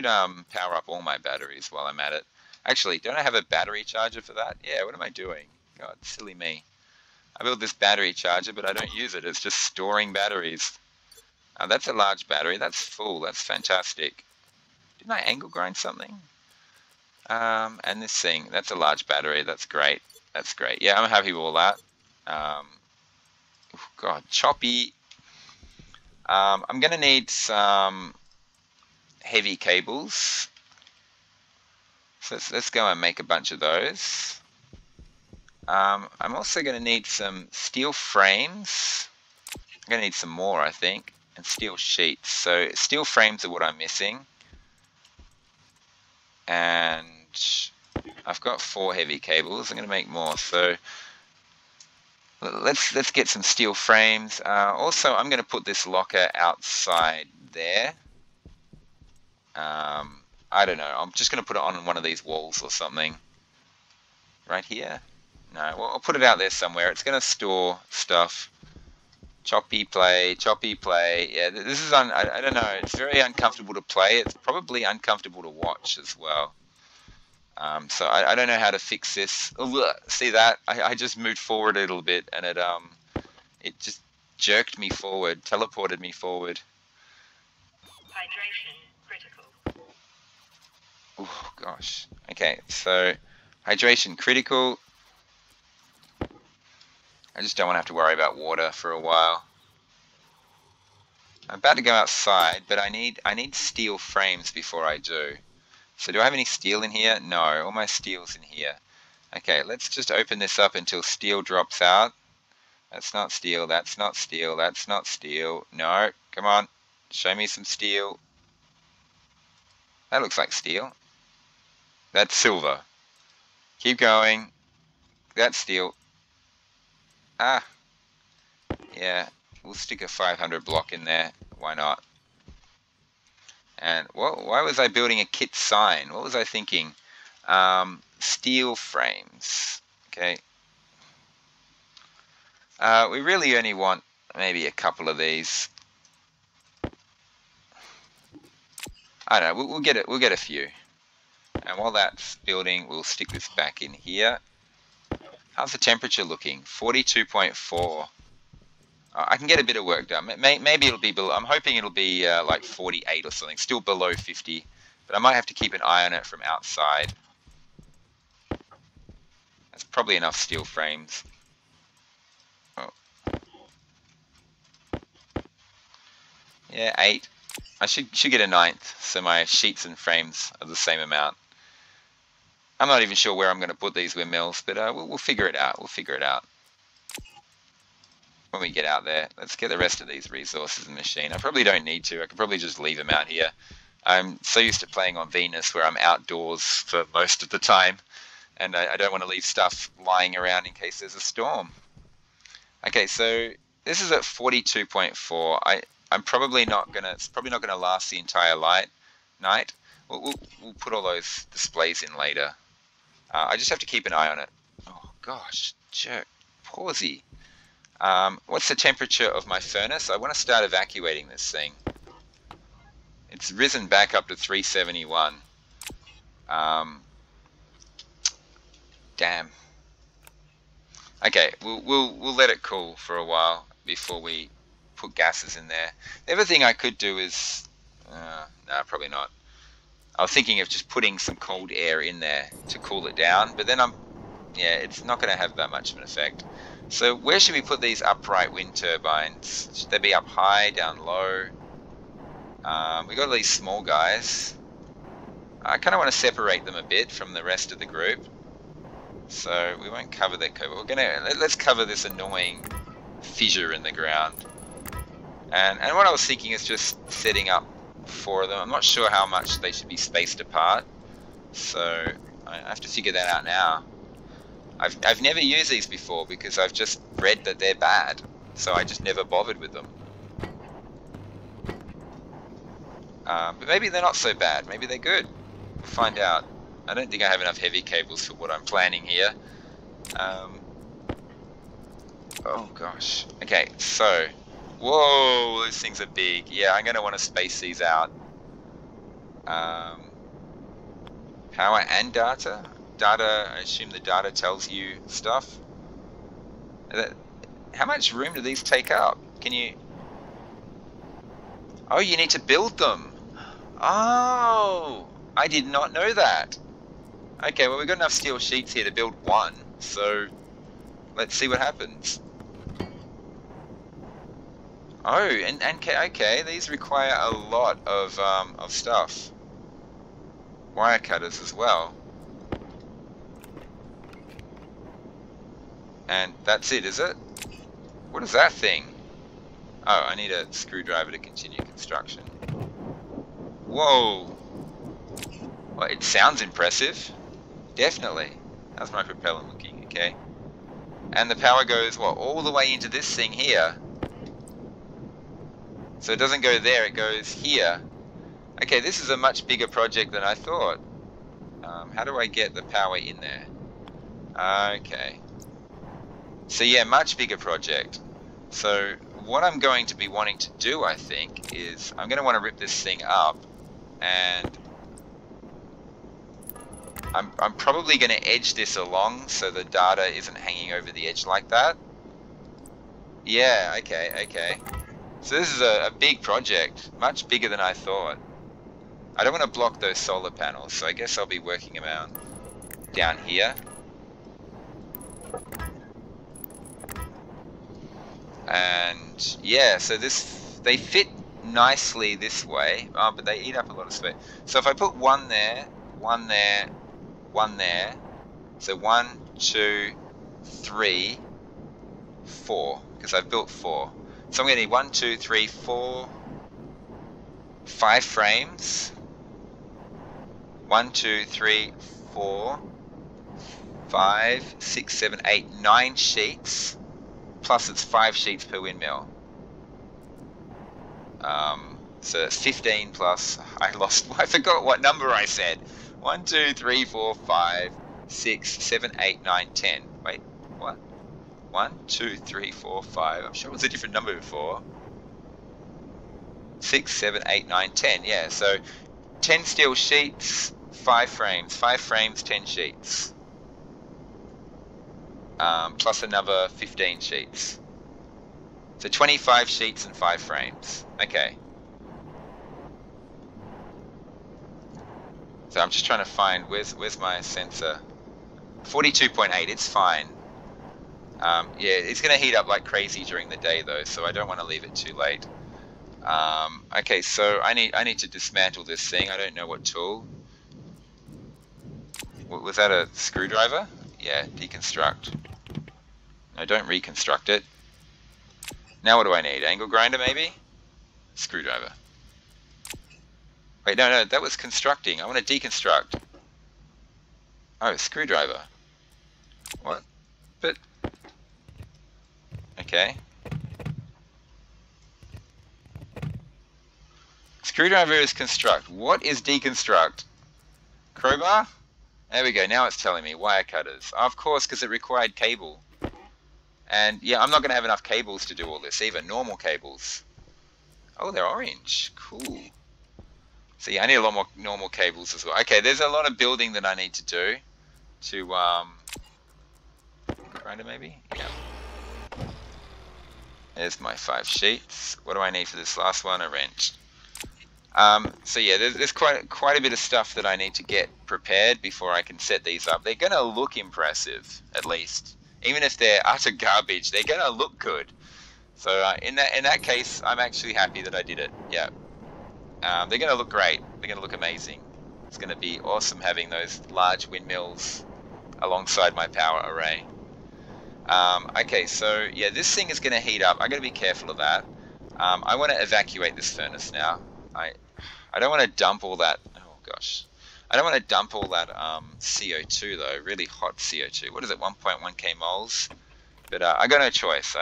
power up all my batteries while I'm at it. Actually, don't I have a battery charger for that? Yeah, what am I doing? God, silly me. I built this battery charger, but I don't use it. It's just storing batteries. That's a large battery. That's full. That's fantastic. Didn't I angle grind something? And this thing, that's a large battery. That's great. That's great. Yeah, I'm happy with all that. God, choppy. I'm going to need some heavy cables. So let's go and make a bunch of those. I'm also going to need some steel frames. I'm going to need some more, I think, and steel sheets. So steel frames are what I'm missing. And I've got 4 heavy cables. I'm going to make more. So let's get some steel frames. Also, I'm going to put this locker outside there. I don't know. I'm just going to put it on one of these walls or something. Right here? No, well, I'll put it out there somewhere. It's going to store stuff. Choppy play, choppy play. Yeah, this is, I don't know. It's very uncomfortable to play. It's probably uncomfortable to watch as well. So I don't know how to fix this. Oh, see that? I just moved forward a little bit, and it just jerked me forward, teleported me forward. Hydration critical. Oh gosh. Okay, so hydration critical. I just don't want to have to worry about water for a while. I'm about to go outside, but I need steel frames before I do. So do I have any steel in here? No, all my steel's in here. Okay, let's just open this up until steel drops out. That's not steel, that's not steel, that's not steel. No, come on, show me some steel. That looks like steel. That's silver. Keep going. That's steel. Ah, yeah. We'll stick a 500 block in there. Why not? And why was I building a kit sign? What was I thinking? Steel frames. Okay. We really only want maybe a couple of these. I don't know. We'll get it. We'll get a few. And while that's building, we'll stick this back in here. How's the temperature looking? 42.4. I can get a bit of work done. Maybe it'll be below. I'm hoping it'll be like 48 or something. Still below 50. But I might have to keep an eye on it from outside. That's probably enough steel frames. Oh. Yeah, 8. I should get a 9th, so my sheets and frames are the same amount. I'm not even sure where I'm going to put these windmills, but we'll figure it out. We'll figure it out when we get out there. Let's get the rest of these resources in the machine. I probably don't need to. I could probably just leave them out here. I'm so used to playing on Venus where I'm outdoors for most of the time, and I don't want to leave stuff lying around in case there's a storm. Okay, so this is at 42.4. I'm probably not gonna. It's probably not gonna last the entire night. We'll put all those displays in later. I just have to keep an eye on it. Oh gosh, jerk, pausey. What's the temperature of my furnace? I want to start evacuating this thing. It's risen back up to 371. Damn. Okay, we'll let it cool for a while before we put gases in there. The other thing I could do is, no, probably not. I was thinking of just putting some cold air in there to cool it down, but then yeah, it's not going to have that much of an effect. So where should we put these upright wind turbines? Should they be up high, down low? We got all these small guys. I kind of want to separate them a bit from the rest of the group. So we won't cover that cover. Let's cover this annoying fissure in the ground. And what I was thinking is just setting up 4 of them. I'm not sure how much they should be spaced apart, so I have to figure that out now. I've never used these before because I've just read that they're bad, so I just never bothered with them. But maybe they're not so bad. Maybe they're good. We'll find out. I don't think I have enough heavy cables for what I'm planning here. Oh gosh. Okay, so whoa, those things are big. Yeah, I'm going to want to space these out. Power and data? Data, I assume the data tells you stuff. How much room do these take up? Can you... Oh, you need to build them. Oh, I did not know that. Okay, well, we've got enough steel sheets here to build 1, so let's see what happens. Oh, and okay, these require a lot of stuff. Wire cutters as well. And that's it, is it? What is that thing? Oh, I need a screwdriver to continue construction. Whoa! Well, it sounds impressive. Definitely. How's my propeller looking? Okay. And the power goes, what, all the way into this thing here? So it doesn't go there, it goes here. Okay, this is a much bigger project than I thought. How do I get the power in there? Okay. So yeah, much bigger project. So what I'm going to be wanting to do, I think, is I'm going to want to rip this thing up, and I'm probably going to edge this along so the data isn't hanging over the edge like that. Yeah, okay. So this is a big project, much bigger than I thought. I don't want to block those solar panels, so I guess I'll be working them out down here. And yeah, so they fit nicely this way, but they eat up a lot of space. So if I put 1 there, 1 there, 1 there, so 1, 2, 3, 4, because I've built 4. So I'm going to need 1, 2, 3, 4, 5 frames. 1, 2, 3, 4, 5, 6, 7, 8, 9 sheets. Plus it's 5 sheets per windmill. So it's 15 plus, I forgot what number I said. 1, 2, 3, 4, 5, 6, 7, 8, 9, 10. Wait, what? 1, 2, 3, 4, 5. I'm sure it was a different number before. 6, 7, 8, 9, 10. Yeah, so 10 steel sheets, 5 frames. 5 frames, 10 sheets. Plus another 15 sheets. So 25 sheets and 5 frames. Okay. So I'm just trying to find, where's my sensor? 42.8, it's fine. Yeah, it's going to heat up like crazy during the day though, so I don't want to leave it too late. Okay, so I need to dismantle this thing. I don't know what tool. Was that a screwdriver? Yeah, deconstruct. No, don't reconstruct it. Now what do I need? Angle grinder maybe? Screwdriver. Wait, no, that was constructing. I want to deconstruct. Oh, screwdriver. What? But... Okay. Screwdriver is construct. What is deconstruct? Crowbar? There we go. Now it's telling me. Wire cutters. Of course, because it required cable. And yeah, I'm not going to have enough cables to do all this, even normal cables. Oh, they're orange. Cool. So yeah, I need a lot more normal cables as well. Okay, there's a lot of building that I need to do to grinder maybe? Yeah. There's my 5 sheets. What do I need for this last one? A wrench. So yeah, there's quite a bit of stuff that I need to get prepared before I can set these up. They're gonna look impressive, at least. Even if they're utter garbage, they're gonna look good. So in that case, I'm actually happy that I did it. Yeah. They're going to look great. They're going to look amazing. It's going to be awesome having those large windmills alongside my power array. Okay, so yeah, this thing is going to heat up. I got to be careful of that. I want to evacuate this furnace now. I don't want to dump all that. Oh gosh, I don't want to dump all that CO2 though. Really hot CO2. What is it? 1.1k moles. But I got no choice.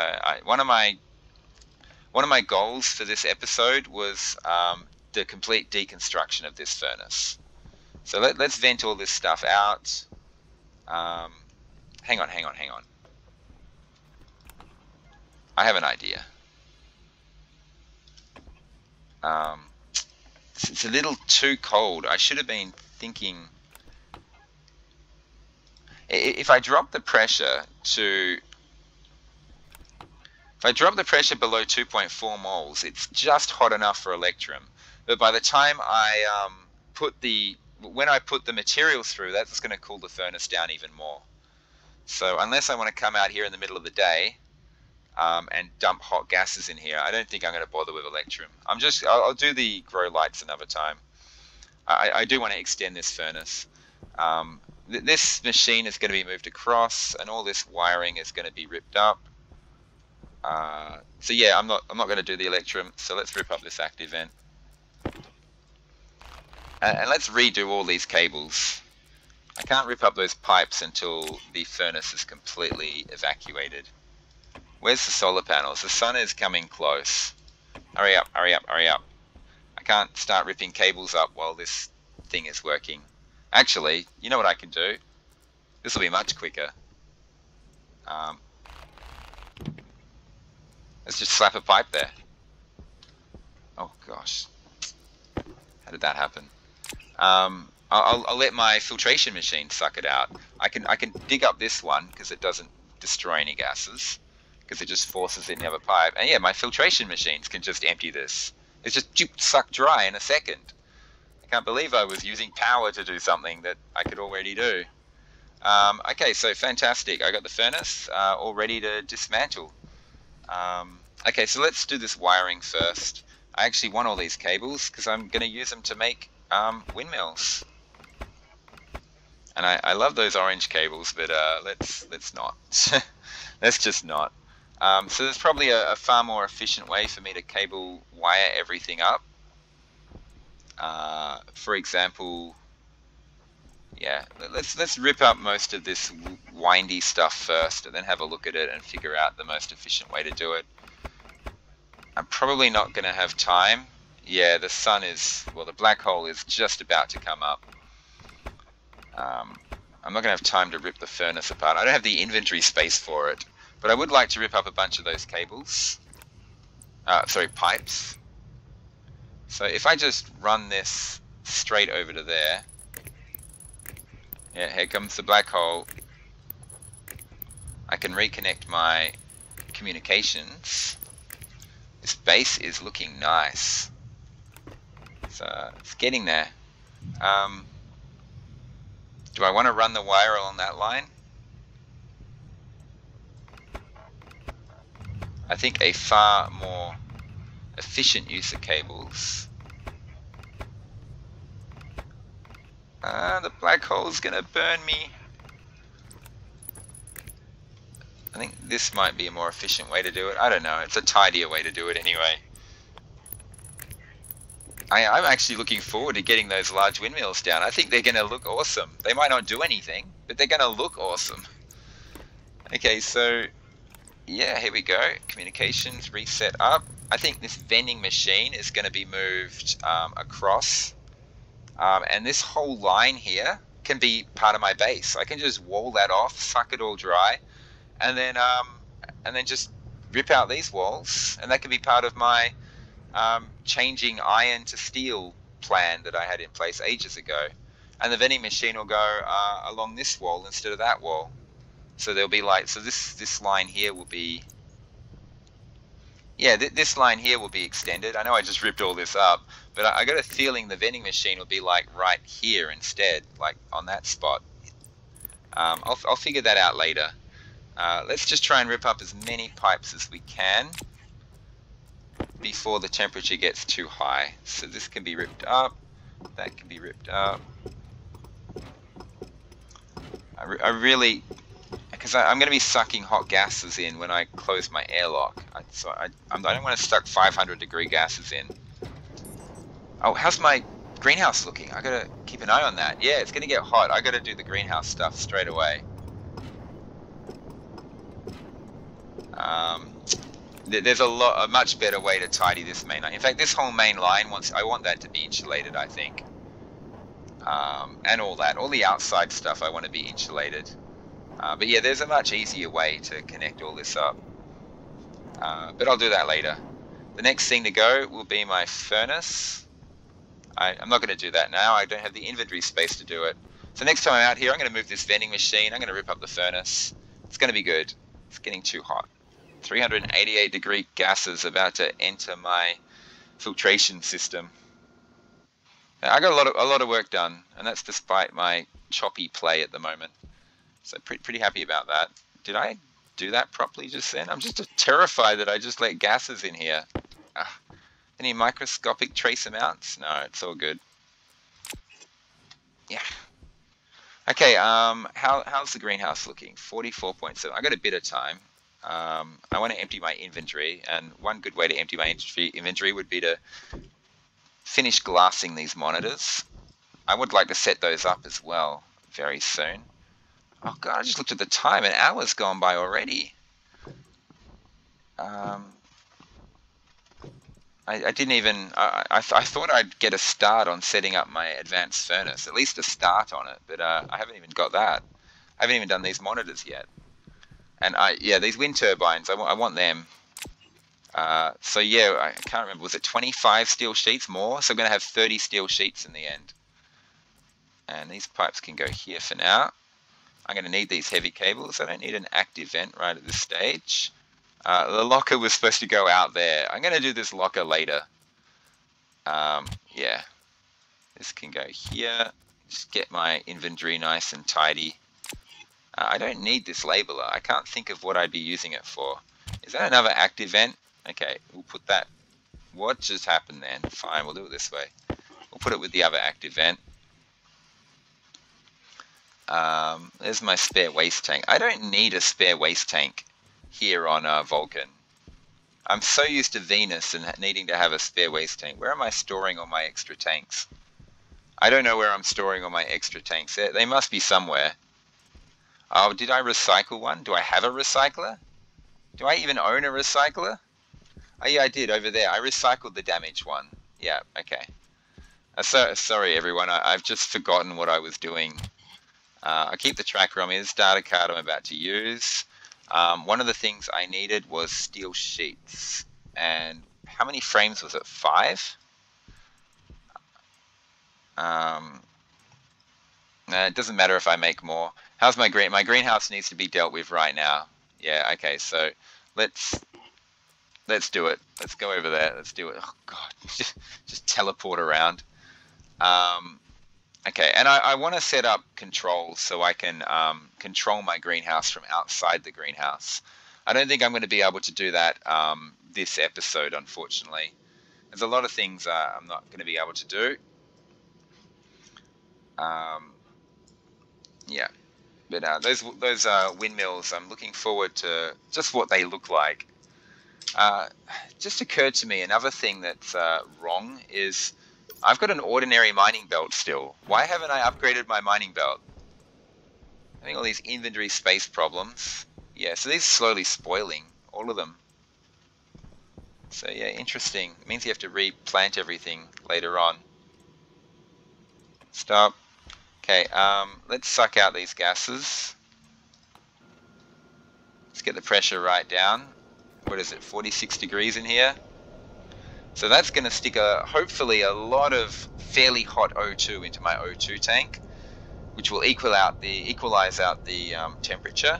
One of my goals for this episode was the complete deconstruction of this furnace. So let's vent all this stuff out. Hang on. I have an idea. It's a little too cold. I should have been thinking... If I drop the pressure to... If I drop the pressure below 2.4 moles, it's just hot enough for Electrum. But by the time I when I put the materials through, that's going to cool the furnace down even more. So unless I want to come out here in the middle of the day and dump hot gases in here, I don't think I'm going to bother with Electrum. I'll do the grow lights another time. I do want to extend this furnace. This machine is going to be moved across, and all this wiring is going to be ripped up. So yeah, I'm not going to do the Electrum. So let's rip up this active vent, and let's redo all these cables. I can't rip up those pipes until the furnace is completely evacuated. Where's the solar panels? The sun is coming close. Hurry up, hurry up, hurry up. I can't start ripping cables up while this thing is working. Actually, you know what I can do? This will be much quicker. Let's just slap a pipe there. Oh gosh. How did that happen? I'll let my filtration machine suck it out. I can dig up this one because it doesn't destroy any gases, because it just forces it in the other pipe. And yeah, my filtration machines can just empty this. It's just sucked dry in a second. I can't believe I was using power to do something that I could already do. Okay, so fantastic. I got the furnace all ready to dismantle. Okay, so let's do this wiring first. I actually want all these cables because I'm going to use them to make windmills. And I love those orange cables, but let's not. Let's just not. So there's probably a far more efficient way for me to cable wire everything up. For example, Yeah, let's rip up most of this windy stuff first, and then have a look at it and figure out the most efficient way to do it. I'm probably not going to have time. Yeah, the sun is, well, the black hole is just about to come up. I'm not going to have time to rip the furnace apart. I don't have the inventory space for it, but I would like to rip up a bunch of those cables. Sorry, pipes. So if I just run this straight over to there, yeah, here comes the black hole. I can reconnect my communications. This base is looking nice. So it's getting there. Do I want to run the wire along that line? I think a far more efficient use of cables. The black hole's gonna burn me. I think this might be a more efficient way to do it. I don't know. It's a tidier way to do it anyway. I'm actually looking forward to getting those large windmills down. I think they're going to look awesome. They might not do anything, but they're going to look awesome. Okay, so yeah, here we go. Communications reset up. I think this vending machine is going to be moved across. And this whole line here can be part of my base. I can just wall that off, suck it all dry, and then just rip out these walls, and that can be part of my changing iron to steel plan that I had in place ages ago. And the vending machine will go along this wall instead of that wall. So there'll be like, so this line here will be, yeah, this line here will be extended. I know I just ripped all this up, but I got a feeling the vending machine will be like right here instead, like on that spot. I'll figure that out later. Let's just try and rip up as many pipes as we can before the temperature gets too high. So this can be ripped up, that can be ripped up. I really, because I'm going to be sucking hot gases in when I close my airlock. So I don't want to suck 500-degree gases in. Oh, how's my greenhouse looking? I got to keep an eye on that. Yeah, it's going to get hot. I got to do the greenhouse stuff straight away. There's a much better way to tidy this main line. In fact, this whole main line, I want that to be insulated, I think. And all that, all the outside stuff I want to be insulated. But yeah, there's a much easier way to connect all this up. But I'll do that later. The next thing to go will be my furnace. I'm not going to do that now. I don't have the inventory space to do it. So next time I'm out here, I'm going to move this vending machine. I'm going to rip up the furnace. It's going to be good. It's getting too hot. 388-degree gases about to enter my filtration system. I got a lot of work done, and that's despite my choppy play at the moment. So pretty happy about that. Did I do that properly just then? I'm just terrified that I just let gases in here. Any microscopic trace amounts? No, it's all good. Yeah. Okay, how's the greenhouse looking? 44.7. I got a bit of time. I want to empty my inventory, and one good way to empty my inventory would be to finish glassing these monitors. I would like to set those up as well very soon. Oh god, I just looked at the time, an hour's gone by already. I didn't even, I thought I'd get a start on setting up my advanced furnace, at least a start on it, but I haven't even got that. I haven't even done these monitors yet. And yeah, these wind turbines, I want them. So yeah, I can't remember, was it 25 steel sheets more? So I'm going to have 30 steel sheets in the end. And these pipes can go here for now. I'm going to need these heavy cables. I don't need an active vent right at this stage. The locker was supposed to go out there. I'm going to do this locker later. Yeah, this can go here. Just get my inventory nice and tidy. I don't need this labeler. I can't think of what I'd be using it for. Is that another active vent? Okay, we'll put that. What just happened then? Fine, we'll do it this way. We'll put it with the other active vent. There's my spare waste tank. I don't need a spare waste tank here on Vulcan. I'm so used to Venus and needing to have a spare waste tank. Where am I storing all my extra tanks? I don't know where I'm storing all my extra tanks. They must be somewhere. Oh, did I recycle one? Do I have a recycler? Do I even own a recycler? Oh yeah, I did, over there. I recycled the damaged one. Yeah, okay. Sorry everyone, I've just forgotten what I was doing. I keep the tracker on me. This data card I'm about to use. One of the things I needed was steel sheets. And how many frames was it? 5? It doesn't matter if I make more. How's my greenhouse needs to be dealt with right now. Yeah, okay, so let's do it. Let's go over there. Let's do it. Oh god, just teleport around. Okay, and I want to set up controls so I can control my greenhouse from outside the greenhouse. I don't think I'm going to be able to do that this episode, unfortunately. There's a lot of things I'm not going to be able to do. Yeah, but those windmills, I'm looking forward to just what they look like. Just occurred to me another thing that's wrong is I've got an ordinary mining belt still. Why haven't I upgraded my mining belt? Having all these inventory space problems. Yeah, so these are slowly spoiling, all of them. So yeah, interesting. It means you have to replant everything later on. Stop. Okay, let's suck out these gases. Let's get the pressure right down. What is it, 46 degrees in here? So that's going to stick hopefully a lot of fairly hot O2 into my O2 tank, which will equalize out the temperature,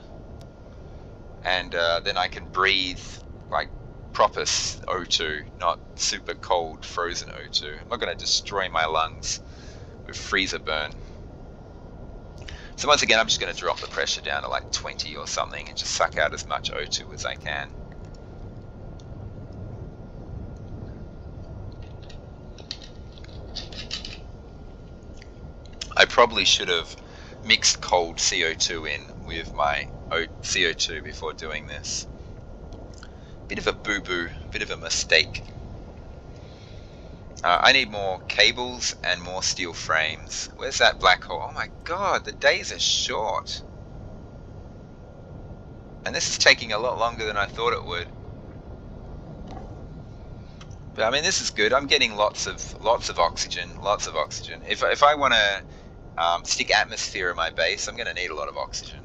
and then I can breathe like proper O2, not super cold frozen O2. I'm not going to destroy my lungs with freezer burn. So once again, I'm just going to drop the pressure down to like 20 or something and just suck out as much O2 as I can. I probably should have mixed cold CO2 in with my CO2 before doing this. Bit of a boo-boo, bit of a mistake. I need more cables and more steel frames. Where's that black hole? Oh my god, the days are short. And this is taking a lot longer than I thought it would. But I mean, this is good. I'm getting lots of oxygen, lots of oxygen. If I want to stick atmosphere in my base, I'm going to need a lot of oxygen.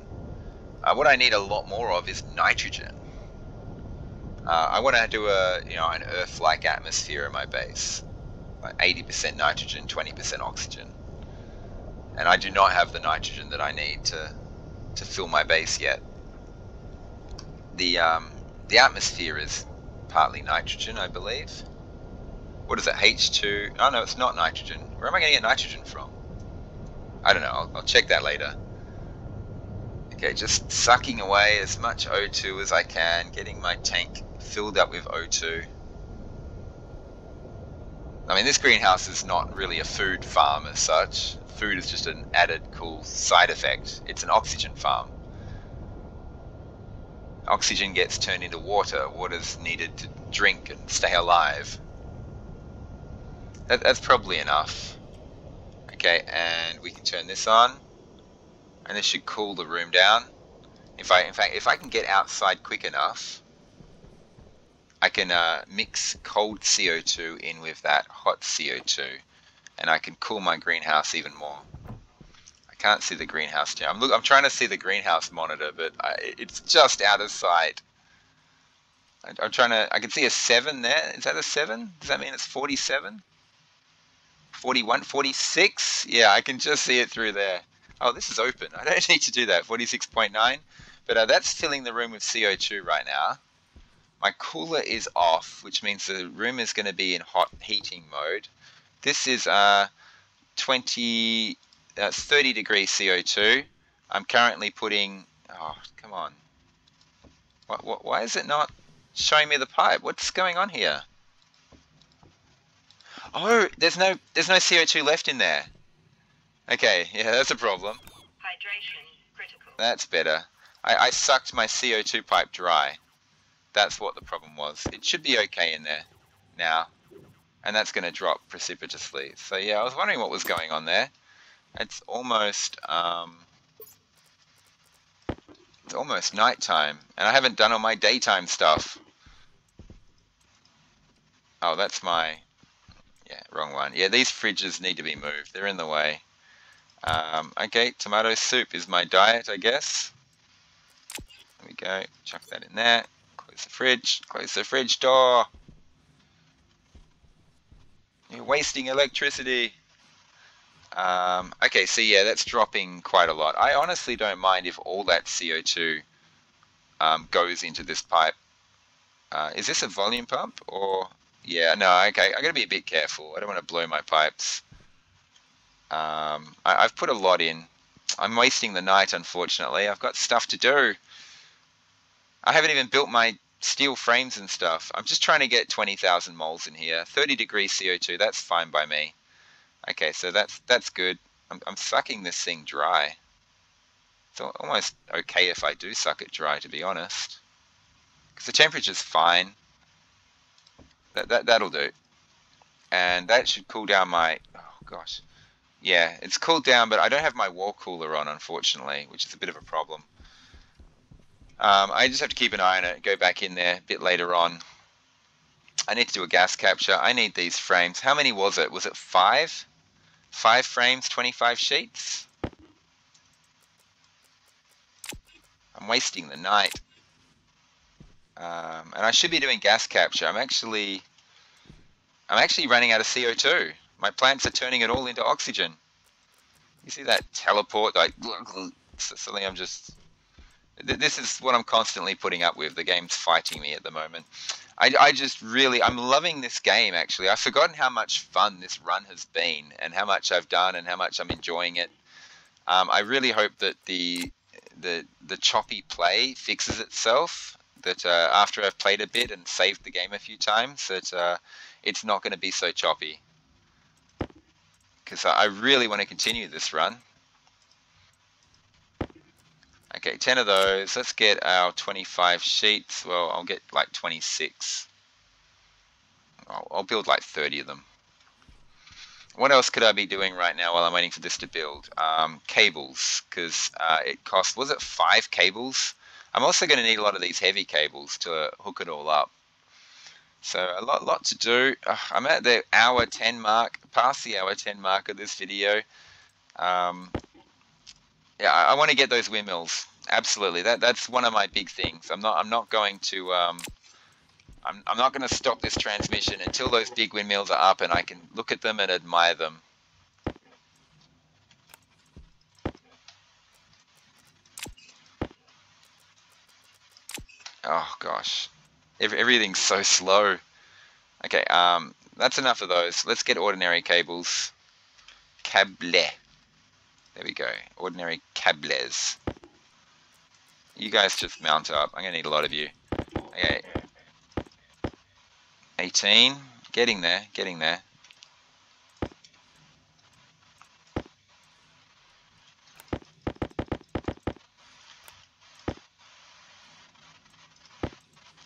What I need a lot more of is nitrogen. I want to do an Earth-like atmosphere in my base, like 80% nitrogen, 20% oxygen, and I do not have the nitrogen that I need to fill my base yet. The atmosphere is partly nitrogen, I believe. What is it? H2? Oh no, it's not nitrogen. Where am I going to get nitrogen from? I don't know. I'll check that later. Okay, just sucking away as much O2 as I can, getting my tank filled up with O2. I mean, this greenhouse is not really a food farm as such. Food is just an added cool side effect. It's an oxygen farm. Oxygen gets turned into water. Water's needed to drink and stay alive. That's probably enough. Okay, and we can turn this on, and this should cool the room down. In fact, if I can get outside quick enough, I can mix cold CO2 in with that hot CO2, and I can cool my greenhouse even more. I can't see the greenhouse now. I'm trying to see the greenhouse monitor, but it's just out of sight. I'm trying to. I can see a 7 there. Is that a 7? Does that mean it's 47? 41, 46? Yeah, I can just see it through there. Oh, this is open. I don't need to do that. 46.9. But that's filling the room with CO2 right now. My cooler is off, which means the room is going to be in hot heating mode. This is 30 degree CO2. I'm currently putting... Oh, come on. Why is it not showing me the pipe? What's going on here? Oh, there's no CO2 left in there. Okay, yeah, that's a problem. Hydration critical. That's better. I sucked my CO2 pipe dry. That's what the problem was. It should be okay in there now. and that's going to drop precipitously. So yeah, I was wondering what was going on there. It's almost nighttime, and I haven't done all my daytime stuff. Oh, that's my, yeah, wrong one. Yeah, these fridges need to be moved. They're in the way. Okay, tomato soup is my diet, I guess. There we go. Chuck that in there. Close the fridge. Close the fridge door. You're wasting electricity. Okay, so yeah, that's dropping quite a lot. I honestly don't mind if all that CO2 goes into this pipe. Is this a volume pump or? Yeah, no, okay. I gotta be a bit careful. I don't want to blow my pipes. I've put a lot in. I'm wasting the night, unfortunately. I've got stuff to do. I haven't even built my steel frames and stuff. I'm just trying to get 20,000 moles in here. 30 degrees CO2, that's fine by me. Okay, so that's good. I'm sucking this thing dry. It's almost okay if I do suck it dry, to be honest. Because the temperature's fine. That'll do. And that should cool down my... Oh, gosh. Yeah, it's cooled down, but I don't have my wall cooler on, unfortunately, which is a bit of a problem. I just have to keep an eye on it, go back in there a bit later on. I need to do a gas capture. I need these frames. How many was it? Was it 5? 5 frames, 25 sheets? I'm wasting the night. And I should be doing gas capture. I'm actually running out of CO2. My plants are turning it all into oxygen. You see that teleport? Like, suddenly I'm just... This is what I'm constantly putting up with. The game's fighting me at the moment. I just really... I'm loving this game, actually. I've forgotten how much fun this run has been and how much I've done and how much I'm enjoying it. I really hope that the choppy play fixes itself. That after I've played a bit and saved the game a few times, that it's not going to be so choppy. Because I really want to continue this run. Okay, 10 of those. Let's get our 25 sheets. Well, I'll get like 26. I'll build like 30 of them. What else could I be doing right now while I'm waiting for this to build? Cables, because it cost, was it 5 cables? I'm also going to need a lot of these heavy cables to hook it all up. So a lot to do. I'm at the hour 10 mark, past the hour 10 mark of this video. Yeah, I want to get those windmills. Absolutely, that's one of my big things. I'm not going to I'm not going to stop this transmission until those big windmills are up and I can look at them and admire them. Oh gosh, everything's so slow. Okay, that's enough of those. Let's get ordinary cables. Cable. There we go. Ordinary cables. You guys just mount up. I'm going to need a lot of you. Okay. 18. Getting there. Getting there.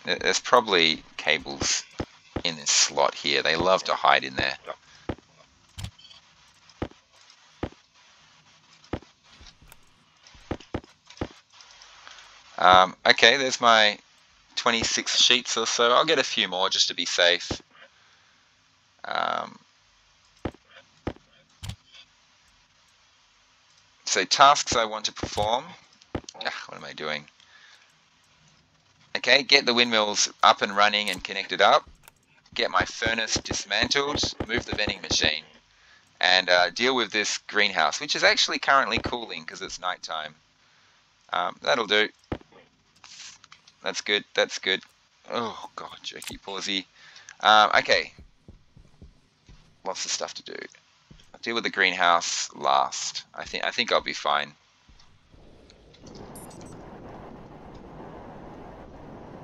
There's probably cables in this slot here. They love to hide in there. Okay, there's my 26 sheets or so. I'll get a few more just to be safe. So tasks I want to perform. What am I doing? Okay, get the windmills up and running and connected up. Get my furnace dismantled. Move the vending machine. And deal with this greenhouse, which is actually currently cooling because it's nighttime. That'll do. That's good. That's good. Oh god, jerky pawsy. Okay. Lots of stuff to do. I'll deal with the greenhouse last. I think I'll be fine.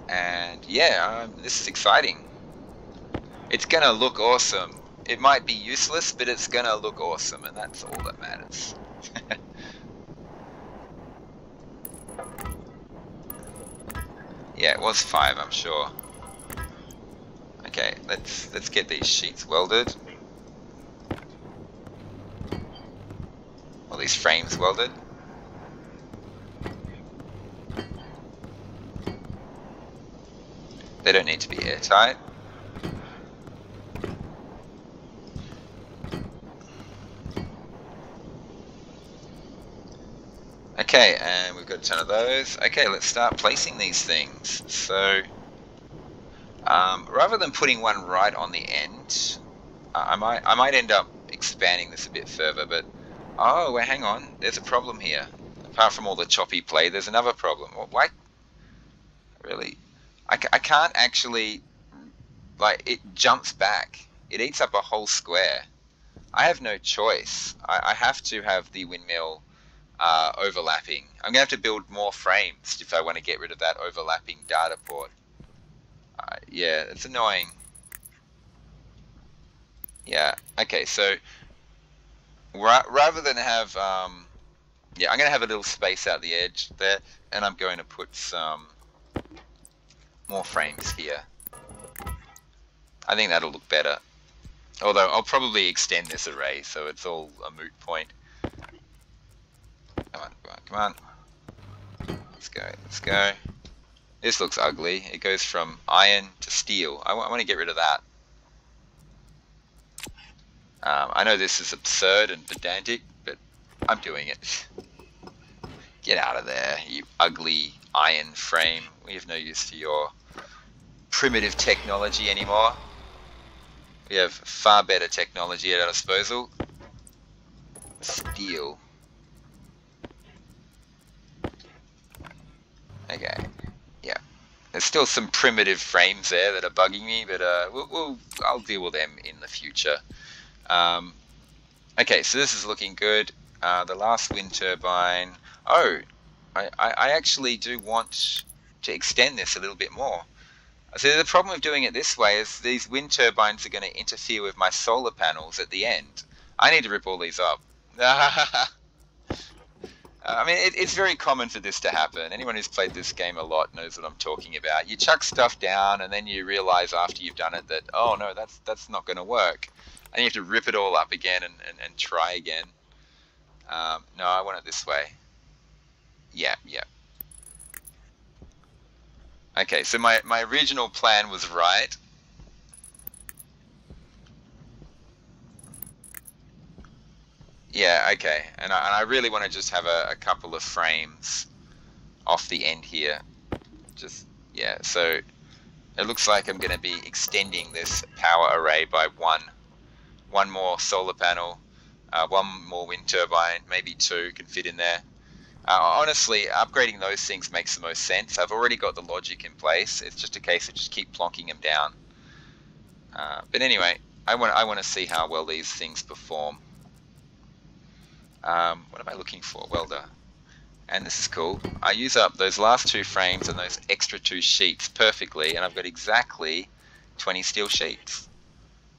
And yeah, this is exciting. It's gonna look awesome. It might be useless, but it's gonna look awesome, and that's all that matters. Yeah, it was 5, I'm sure. Okay, let's get these sheets welded. All these frames welded. They don't need to be airtight. Okay, and we've got a ton of those. Okay, let's start placing these things. So, rather than putting one right on the end, I might end up expanding this a bit further. But oh, wait, hang on. There's a problem here. Apart from all the choppy play, there's another problem. Why? Really? I can't actually, like, it jumps back. It eats up a whole square. I have no choice. I have to have the windmill overlapping. I'm going to have to build more frames if I want to get rid of that overlapping data port. Yeah, it's annoying. Yeah, okay, so rather than have, yeah, I'm going to have a little space out the edge there, and I'm going to put some more frames here. I think that'll look better. Although I'll probably extend this array, so it's all a moot point. Come on, come on, come on. Let's go, let's go. This looks ugly. It goes from iron to steel. I want to get rid of that. I know this is absurd and pedantic, but I'm doing it. Get out of there, you ugly iron frame. We have no use for your primitive technology anymore. We have far better technology at our disposal. Steel. Okay, yeah. There's still some primitive frames there that are bugging me, but I'll deal with them in the future. Okay, so this is looking good. The last wind turbine. Oh, I actually do want to extend this a little bit more. So the problem with doing it this way is these wind turbines are going to interfere with my solar panels at the end. I need to rip all these up. I mean, it's very common for this to happen. Anyone who's played this game a lot knows what I'm talking about. You chuck stuff down and then you realize after you've done it that, oh no, that's not going to work. And you have to rip it all up again and try again. No, I want it this way. Yeah, yeah. Okay, so my original plan was right. Yeah, okay. And I really want to just have a couple of frames off the end here. Just, yeah, so it looks like I'm going to be extending this power array by one more solar panel, one more wind turbine, maybe two can fit in there. Honestly, upgrading those things makes the most sense. I've already got the logic in place. It's just a case of just keep plonking them down. But anyway, I want to see how well these things perform. What am I looking for? Welder. And this is cool. I use up those last two frames and those extra two sheets perfectly, and I've got exactly 20 steel sheets.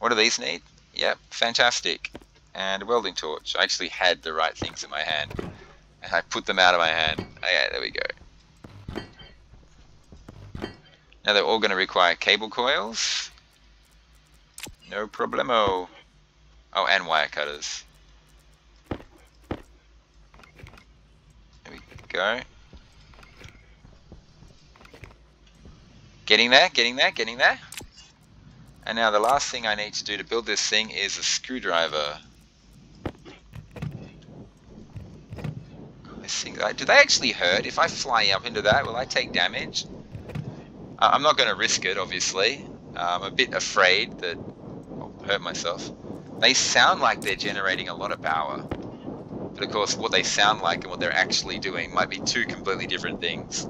What do these need? Yep, fantastic. And a welding torch. I actually had the right things in my hand. And I put them out of my hand. Okay, there we go. Now they're all going to require cable coils. No problemo. Oh, and wire cutters. There we go. Getting there, getting there, getting there. And now the last thing I need to do to build this thing is a screwdriver. Do they actually hurt? If I fly up into that, will I take damage? I'm not going to risk it, obviously. I'm a bit afraid that I'll hurt myself. They sound like they're generating a lot of power. But of course, what they sound like and what they're actually doing might be two completely different things.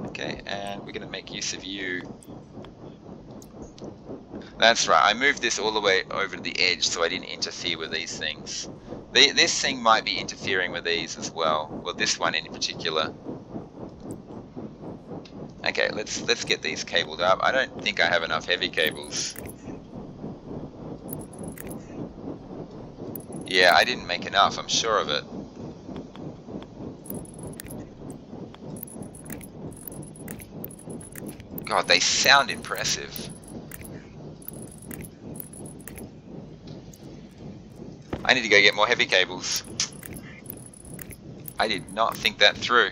Okay, and we're going to make use of you. That's right, I moved this all the way over to the edge so I didn't interfere with these things. This thing might be interfering with these as well. Well, this one in particular. Okay, let's get these cabled up. I don't think I have enough heavy cables. Yeah, I didn't make enough, I'm sure of it. God, they sound impressive. need to go get more heavy cables. I did not think that through.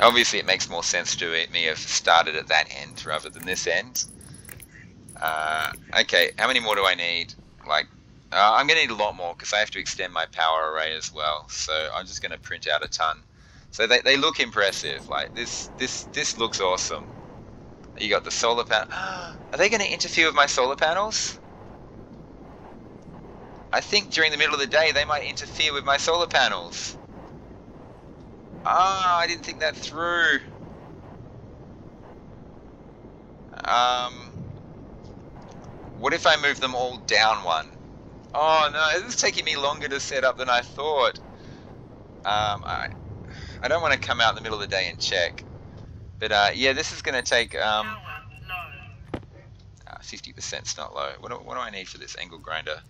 Obviously, it makes more sense to me have started at that end rather than this end. Okay, how many more do I need? Like, I'm going to need a lot more because I have to extend my power array as well. So I'm just going to print out a ton. So they look impressive. Like this looks awesome. You got the solar panel. Are they going to interfere with my solar panels? I think during the middle of the day they might interfere with my solar panels. Ah, I didn't think that through. What if I move them all down one? Oh no, this is taking me longer to set up than I thought. I don't want to come out in the middle of the day and check. But yeah, this is going to take 50%'s not low. What do I need for this angle grinder?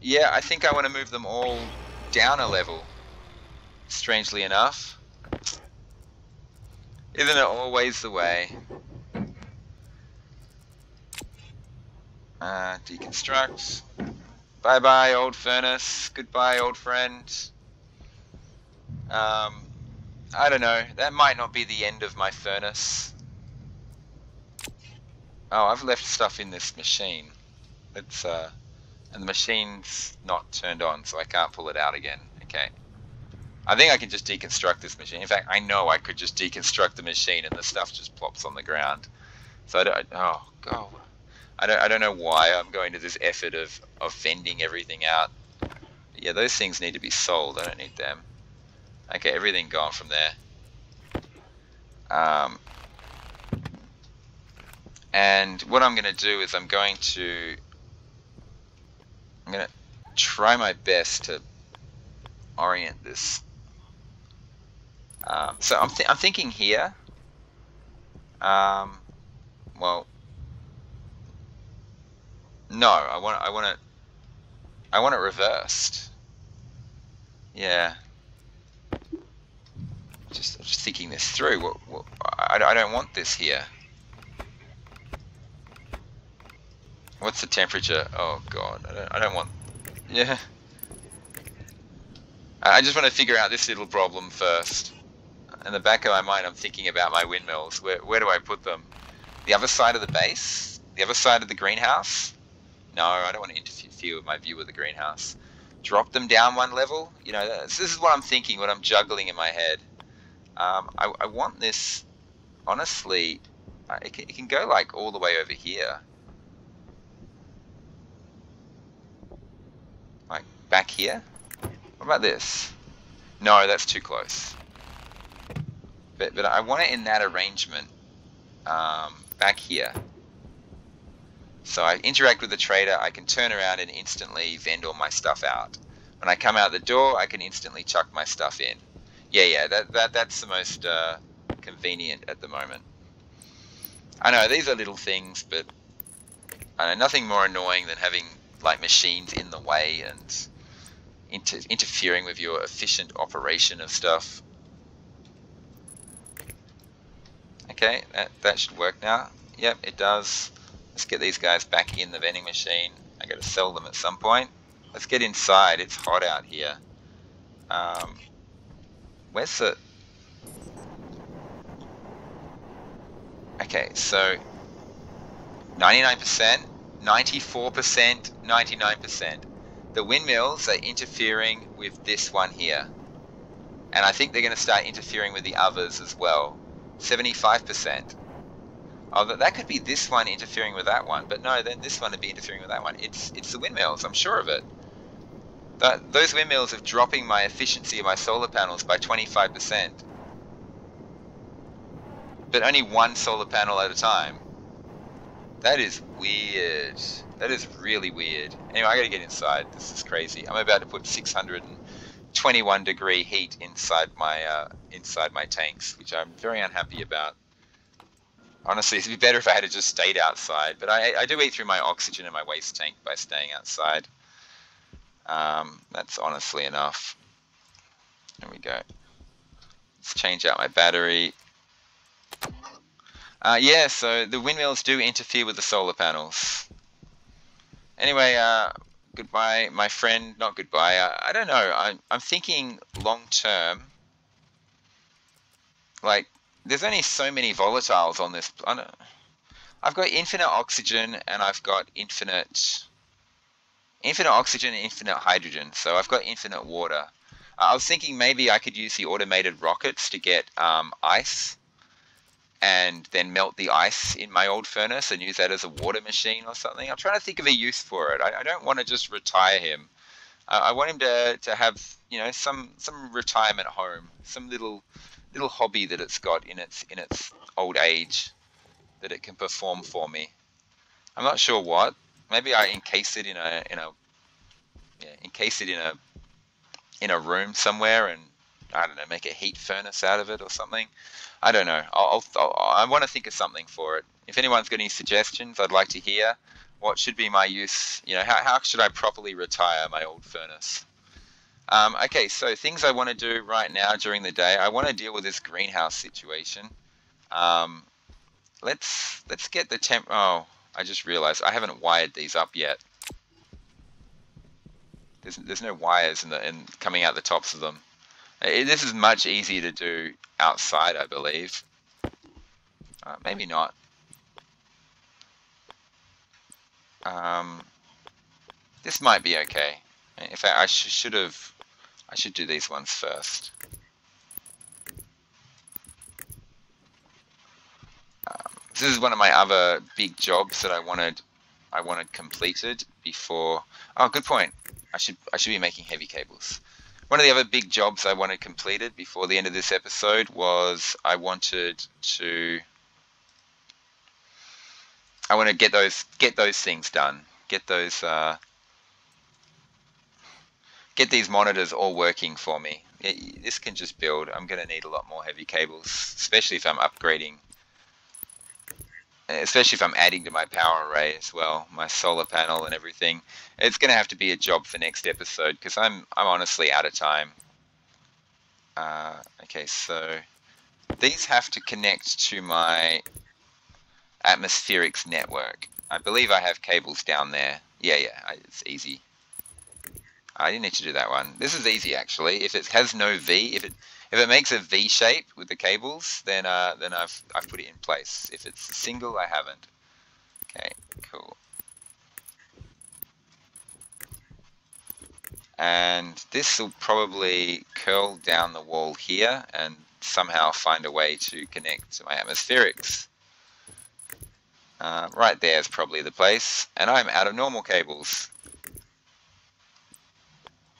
Yeah, I think I want to move them all down a level. Strangely enough. Isn't it always the way? Deconstruct. Bye-bye, old furnace. Goodbye, old friend. I don't know. That might not be the end of my furnace. Oh, I've left stuff in this machine. Let's, and the machine's not turned on, so I can't pull it out again. Okay. I think I can just deconstruct this machine. In fact, I know I could just deconstruct the machine and the stuff just plops on the ground. So oh, God. I don't know why I'm going to this effort of vending everything out. Yeah, those things need to be sold. I don't need them. Okay, everything gone from there. And what I'm going to do is I'm going to try my best to orient this. So I'm thinking here. Well, no, I want it reversed. Yeah. I'm just thinking this through. I don't want this here. What's the temperature? Oh God, I don't want. Yeah. I just want to figure out this little problem first. In the back of my mind, I'm thinking about my windmills. Where do I put them? The other side of the base? The other side of the greenhouse? No, I don't want to interfere with my view of the greenhouse. Drop them down one level? You know, this is what I'm thinking, what I'm juggling in my head. I want this, honestly, it can go like all the way over here. Like back here? What about this? No, that's too close. But I want it in that arrangement back here. So I interact with the trader, I can turn around and instantly vend all my stuff out. When I come out the door, I can instantly chuck my stuff in. Yeah, that's the most convenient at the moment. I know, these are little things, but I know, nothing more annoying than having like machines in the way and interfering with your efficient operation of stuff. Okay, that should work now. Yep, it does. Let's get these guys back in the vending machine. I got to sell them at some point. Let's get inside. It's hot out here. Where's the... Okay, so 99%, 94%, 99%. The windmills are interfering with this one here. And I think they're going to start interfering with the others as well. 75%. Oh, that could be this one interfering with that one, but no, then this one would be interfering with that one. It's the windmills, I'm sure of it. Those windmills are dropping my efficiency of my solar panels by 25%. But only one solar panel at a time. That is weird. That is really weird. Anyway, I gotta get inside. This is crazy. I'm about to put 621 degree heat inside my tanks, which I'm very unhappy about. Honestly, it'd be better if I had just stayed outside, but I do eat through my oxygen in my waste tank by staying outside. That's honestly enough. There we go. Let's change out my battery. Yeah, so the windmills do interfere with the solar panels. Anyway, goodbye, my friend. Not goodbye. I don't know. I'm thinking long term. Like, there's only so many volatiles on this. I've got infinite oxygen and I've got infinite oxygen and infinite hydrogen. So I've got infinite water. I was thinking maybe I could use the automated rockets to get ice and then melt the ice in my old furnace and use that as a water machine or something. I'm trying to think of a use for it. I don't want to just retire him. I want him to have, some retirement home, some little hobby that it's got in its old age that it can perform for me. I'm not sure what. Maybe I encase it in a room somewhere, and I don't know, make a heat furnace out of it or something. I don't know. I want to think of something for it. If anyone's got any suggestions, I'd like to hear. What should be my use? How should I properly retire my old furnace? Okay, so things I want to do right now during the day. I want to deal with this greenhouse situation. Um, let's get the temp. Oh, I just realized I haven't wired these up yet. There's no wires in coming out the tops of them. This is much easier to do outside, I believe. Maybe not. Um, this might be okay. In fact, I should do these ones first. This is one of my other big jobs that I wanted completed before. Oh, good point. I should be making heavy cables. One of the other big jobs I wanted completed before the end of this episode was I want to get those things done. Get these monitors all working for me. This can just build. I'm going to need a lot more heavy cables, especially if I'm upgrading, especially if I'm adding to my power array as well, my solar panel and everything. It's going to have to be a job for next episode because I'm honestly out of time. Okay, so these have to connect to my atmospherics network. I believe I have cables down there. Yeah, it's easy. I didn't need to do that one. This is easy actually. If it has no V, if it makes a V shape with the cables, then I've put it in place. If it's single, I haven't. Okay, cool. And this will probably curl down the wall here and somehow find a way to connect to my atmospherics. Right there is probably the place, and I'm out of normal cables.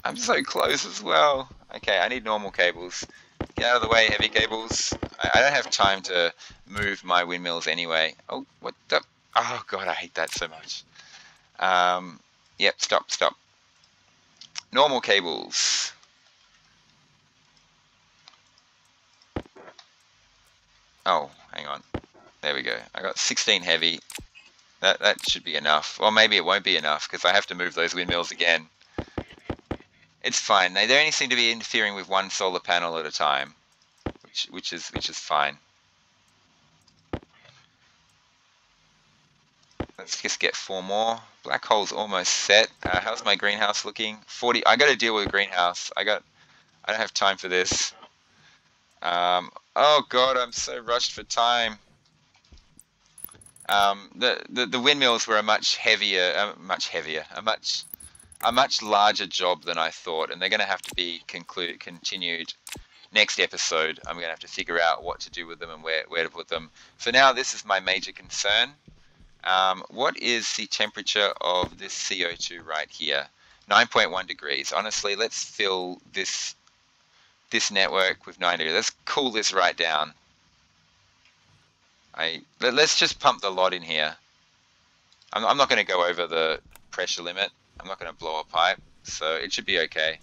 I'm so close as well. Okay, I need normal cables. Get out of the way, heavy cables. I don't have time to move my windmills anyway. Oh, what the? Oh god, I hate that so much. Yep, stop. Normal cables. Oh, hang on. There we go. I got 16 heavy. That should be enough. Or maybe it won't be enough because I have to move those windmills again. It's fine. They only seem to be interfering with one solar panel at a time, which is fine. Let's just get 4 more. Black hole's almost set. How's my greenhouse looking? 40. I got to deal with greenhouse. I don't have time for this. Oh god, I'm so rushed for time. The windmills were a much larger job than I thought, and they're going to have to be continued next episode. I'm going to have to figure out what to do with them and where to put them. For now, this is my major concern. What is the temperature of this CO2 right here? 9.1 degrees. Honestly, let's fill this network with 9 degrees. Let's cool this right down. Let's just pump the lot in here. I'm not going to go over the pressure limit. I'm not going to blow a pipe, so it should be okay.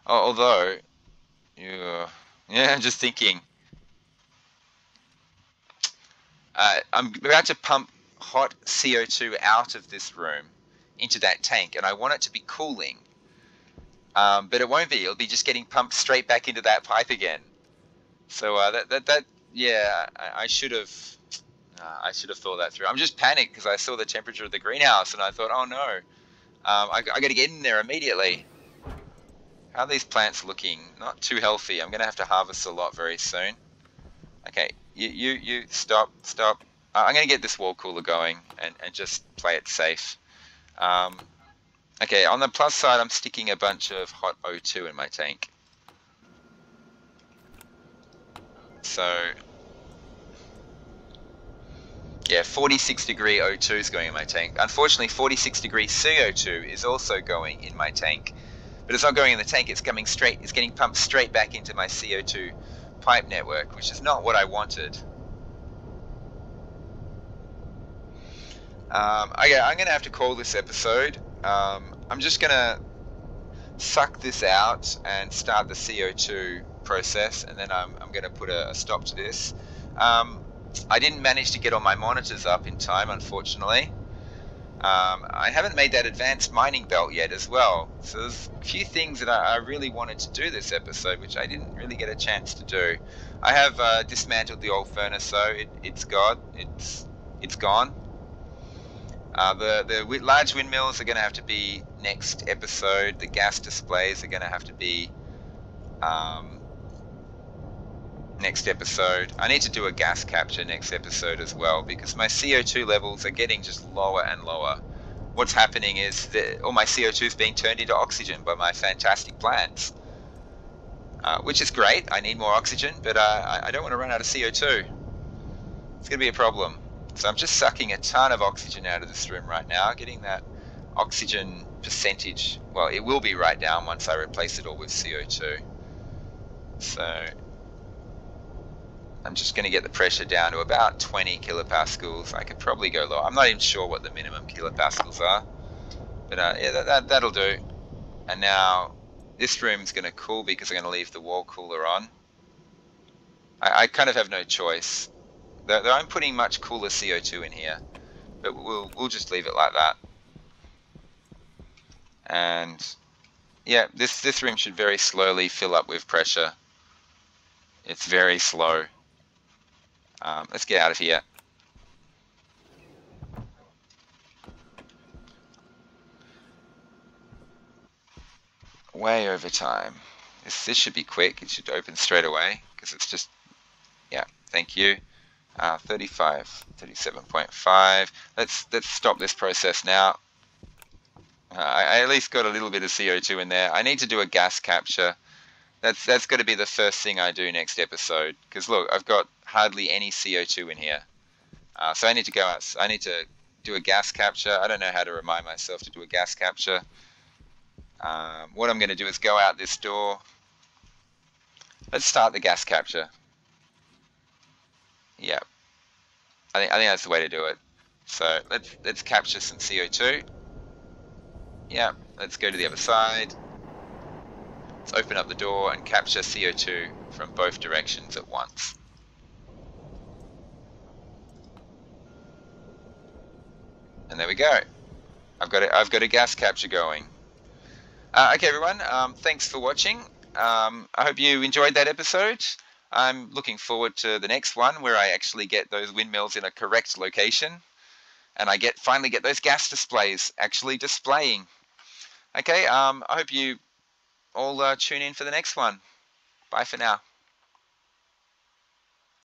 Although, yeah, I'm just thinking. I'm about to pump hot CO2 out of this room into that tank, and I want it to be cooling. But it won't be. It'll be just getting pumped straight back into that pipe again. So yeah, I should have. I should have thought that through. I'm just panicked because I saw the temperature of the greenhouse and I thought, oh no, I got to get in there immediately. How are these plants looking? Not too healthy. I'm going to have to harvest a lot very soon. Okay, you stop. I'm going to get this wall cooler going and just play it safe. Okay, on the plus side, I'm sticking a bunch of hot O2 in my tank. So, yeah, 46 degree O2 is going in my tank. Unfortunately, 46 degree CO2 is also going in my tank. But it's not going in the tank, it's coming straight, it's getting pumped straight back into my CO2 pipe network, which is not what I wanted. Okay, I'm going to have to call this episode. I'm just going to suck this out and start the CO2 process, and then I'm going to put a stop to this. I didn't manage to get all my monitors up in time, unfortunately. I haven't made that advanced mining belt yet as well. So there's a few things that I really wanted to do this episode, which I didn't really get a chance to do. I have dismantled the old furnace, so it's gone. It's gone. The large windmills are going to have to be next episode. The gas displays are going to have to be next episode. I need to do a gas capture next episode as well because my CO2 levels are getting just lower and lower. What's happening is that all my CO2 is being turned into oxygen by my fantastic plants, which is great. I need more oxygen, but I don't want to run out of CO2. It's going to be a problem. So I'm just sucking a ton of oxygen out of this room right now, getting that oxygen percentage. Well, it will be right down once I replace it all with CO2. So I'm just going to get the pressure down to about 20 kilopascals. I could probably go lower. I'm not even sure what the minimum kilopascals are, but yeah, that'll do. And now this room's going to cool because I'm going to leave the wall cooler on. I kind of have no choice. Though I'm putting much cooler CO2 in here, but we'll just leave it like that. And yeah, this room should very slowly fill up with pressure. It's very slow. Let's get out of here. Way over time. This should be quick. It should open straight away because it's just, yeah, thank you. 35, 37.5. Let's stop this process now. I at least got a little bit of CO2 in there. I need to do a gas capture. That's got to be the first thing I do next episode because look, I've got hardly any CO2 in here. So I need to go out. I need to do a gas capture. I don't know how to remind myself to do a gas capture. What I'm going to do is go out this door. Let's start the gas capture. Yeah, I think that's the way to do it. So let's capture some CO2. Yeah, let's go to the other side. Let's open up the door and capture CO2 from both directions at once. And there we go. I've got a gas capture going. Okay, everyone. Thanks for watching. I hope you enjoyed that episode. I'm looking forward to the next one where I actually get those windmills in a correct location, and I finally get those gas displays actually displaying. Okay. I hope you all tune in for the next one. Bye for now.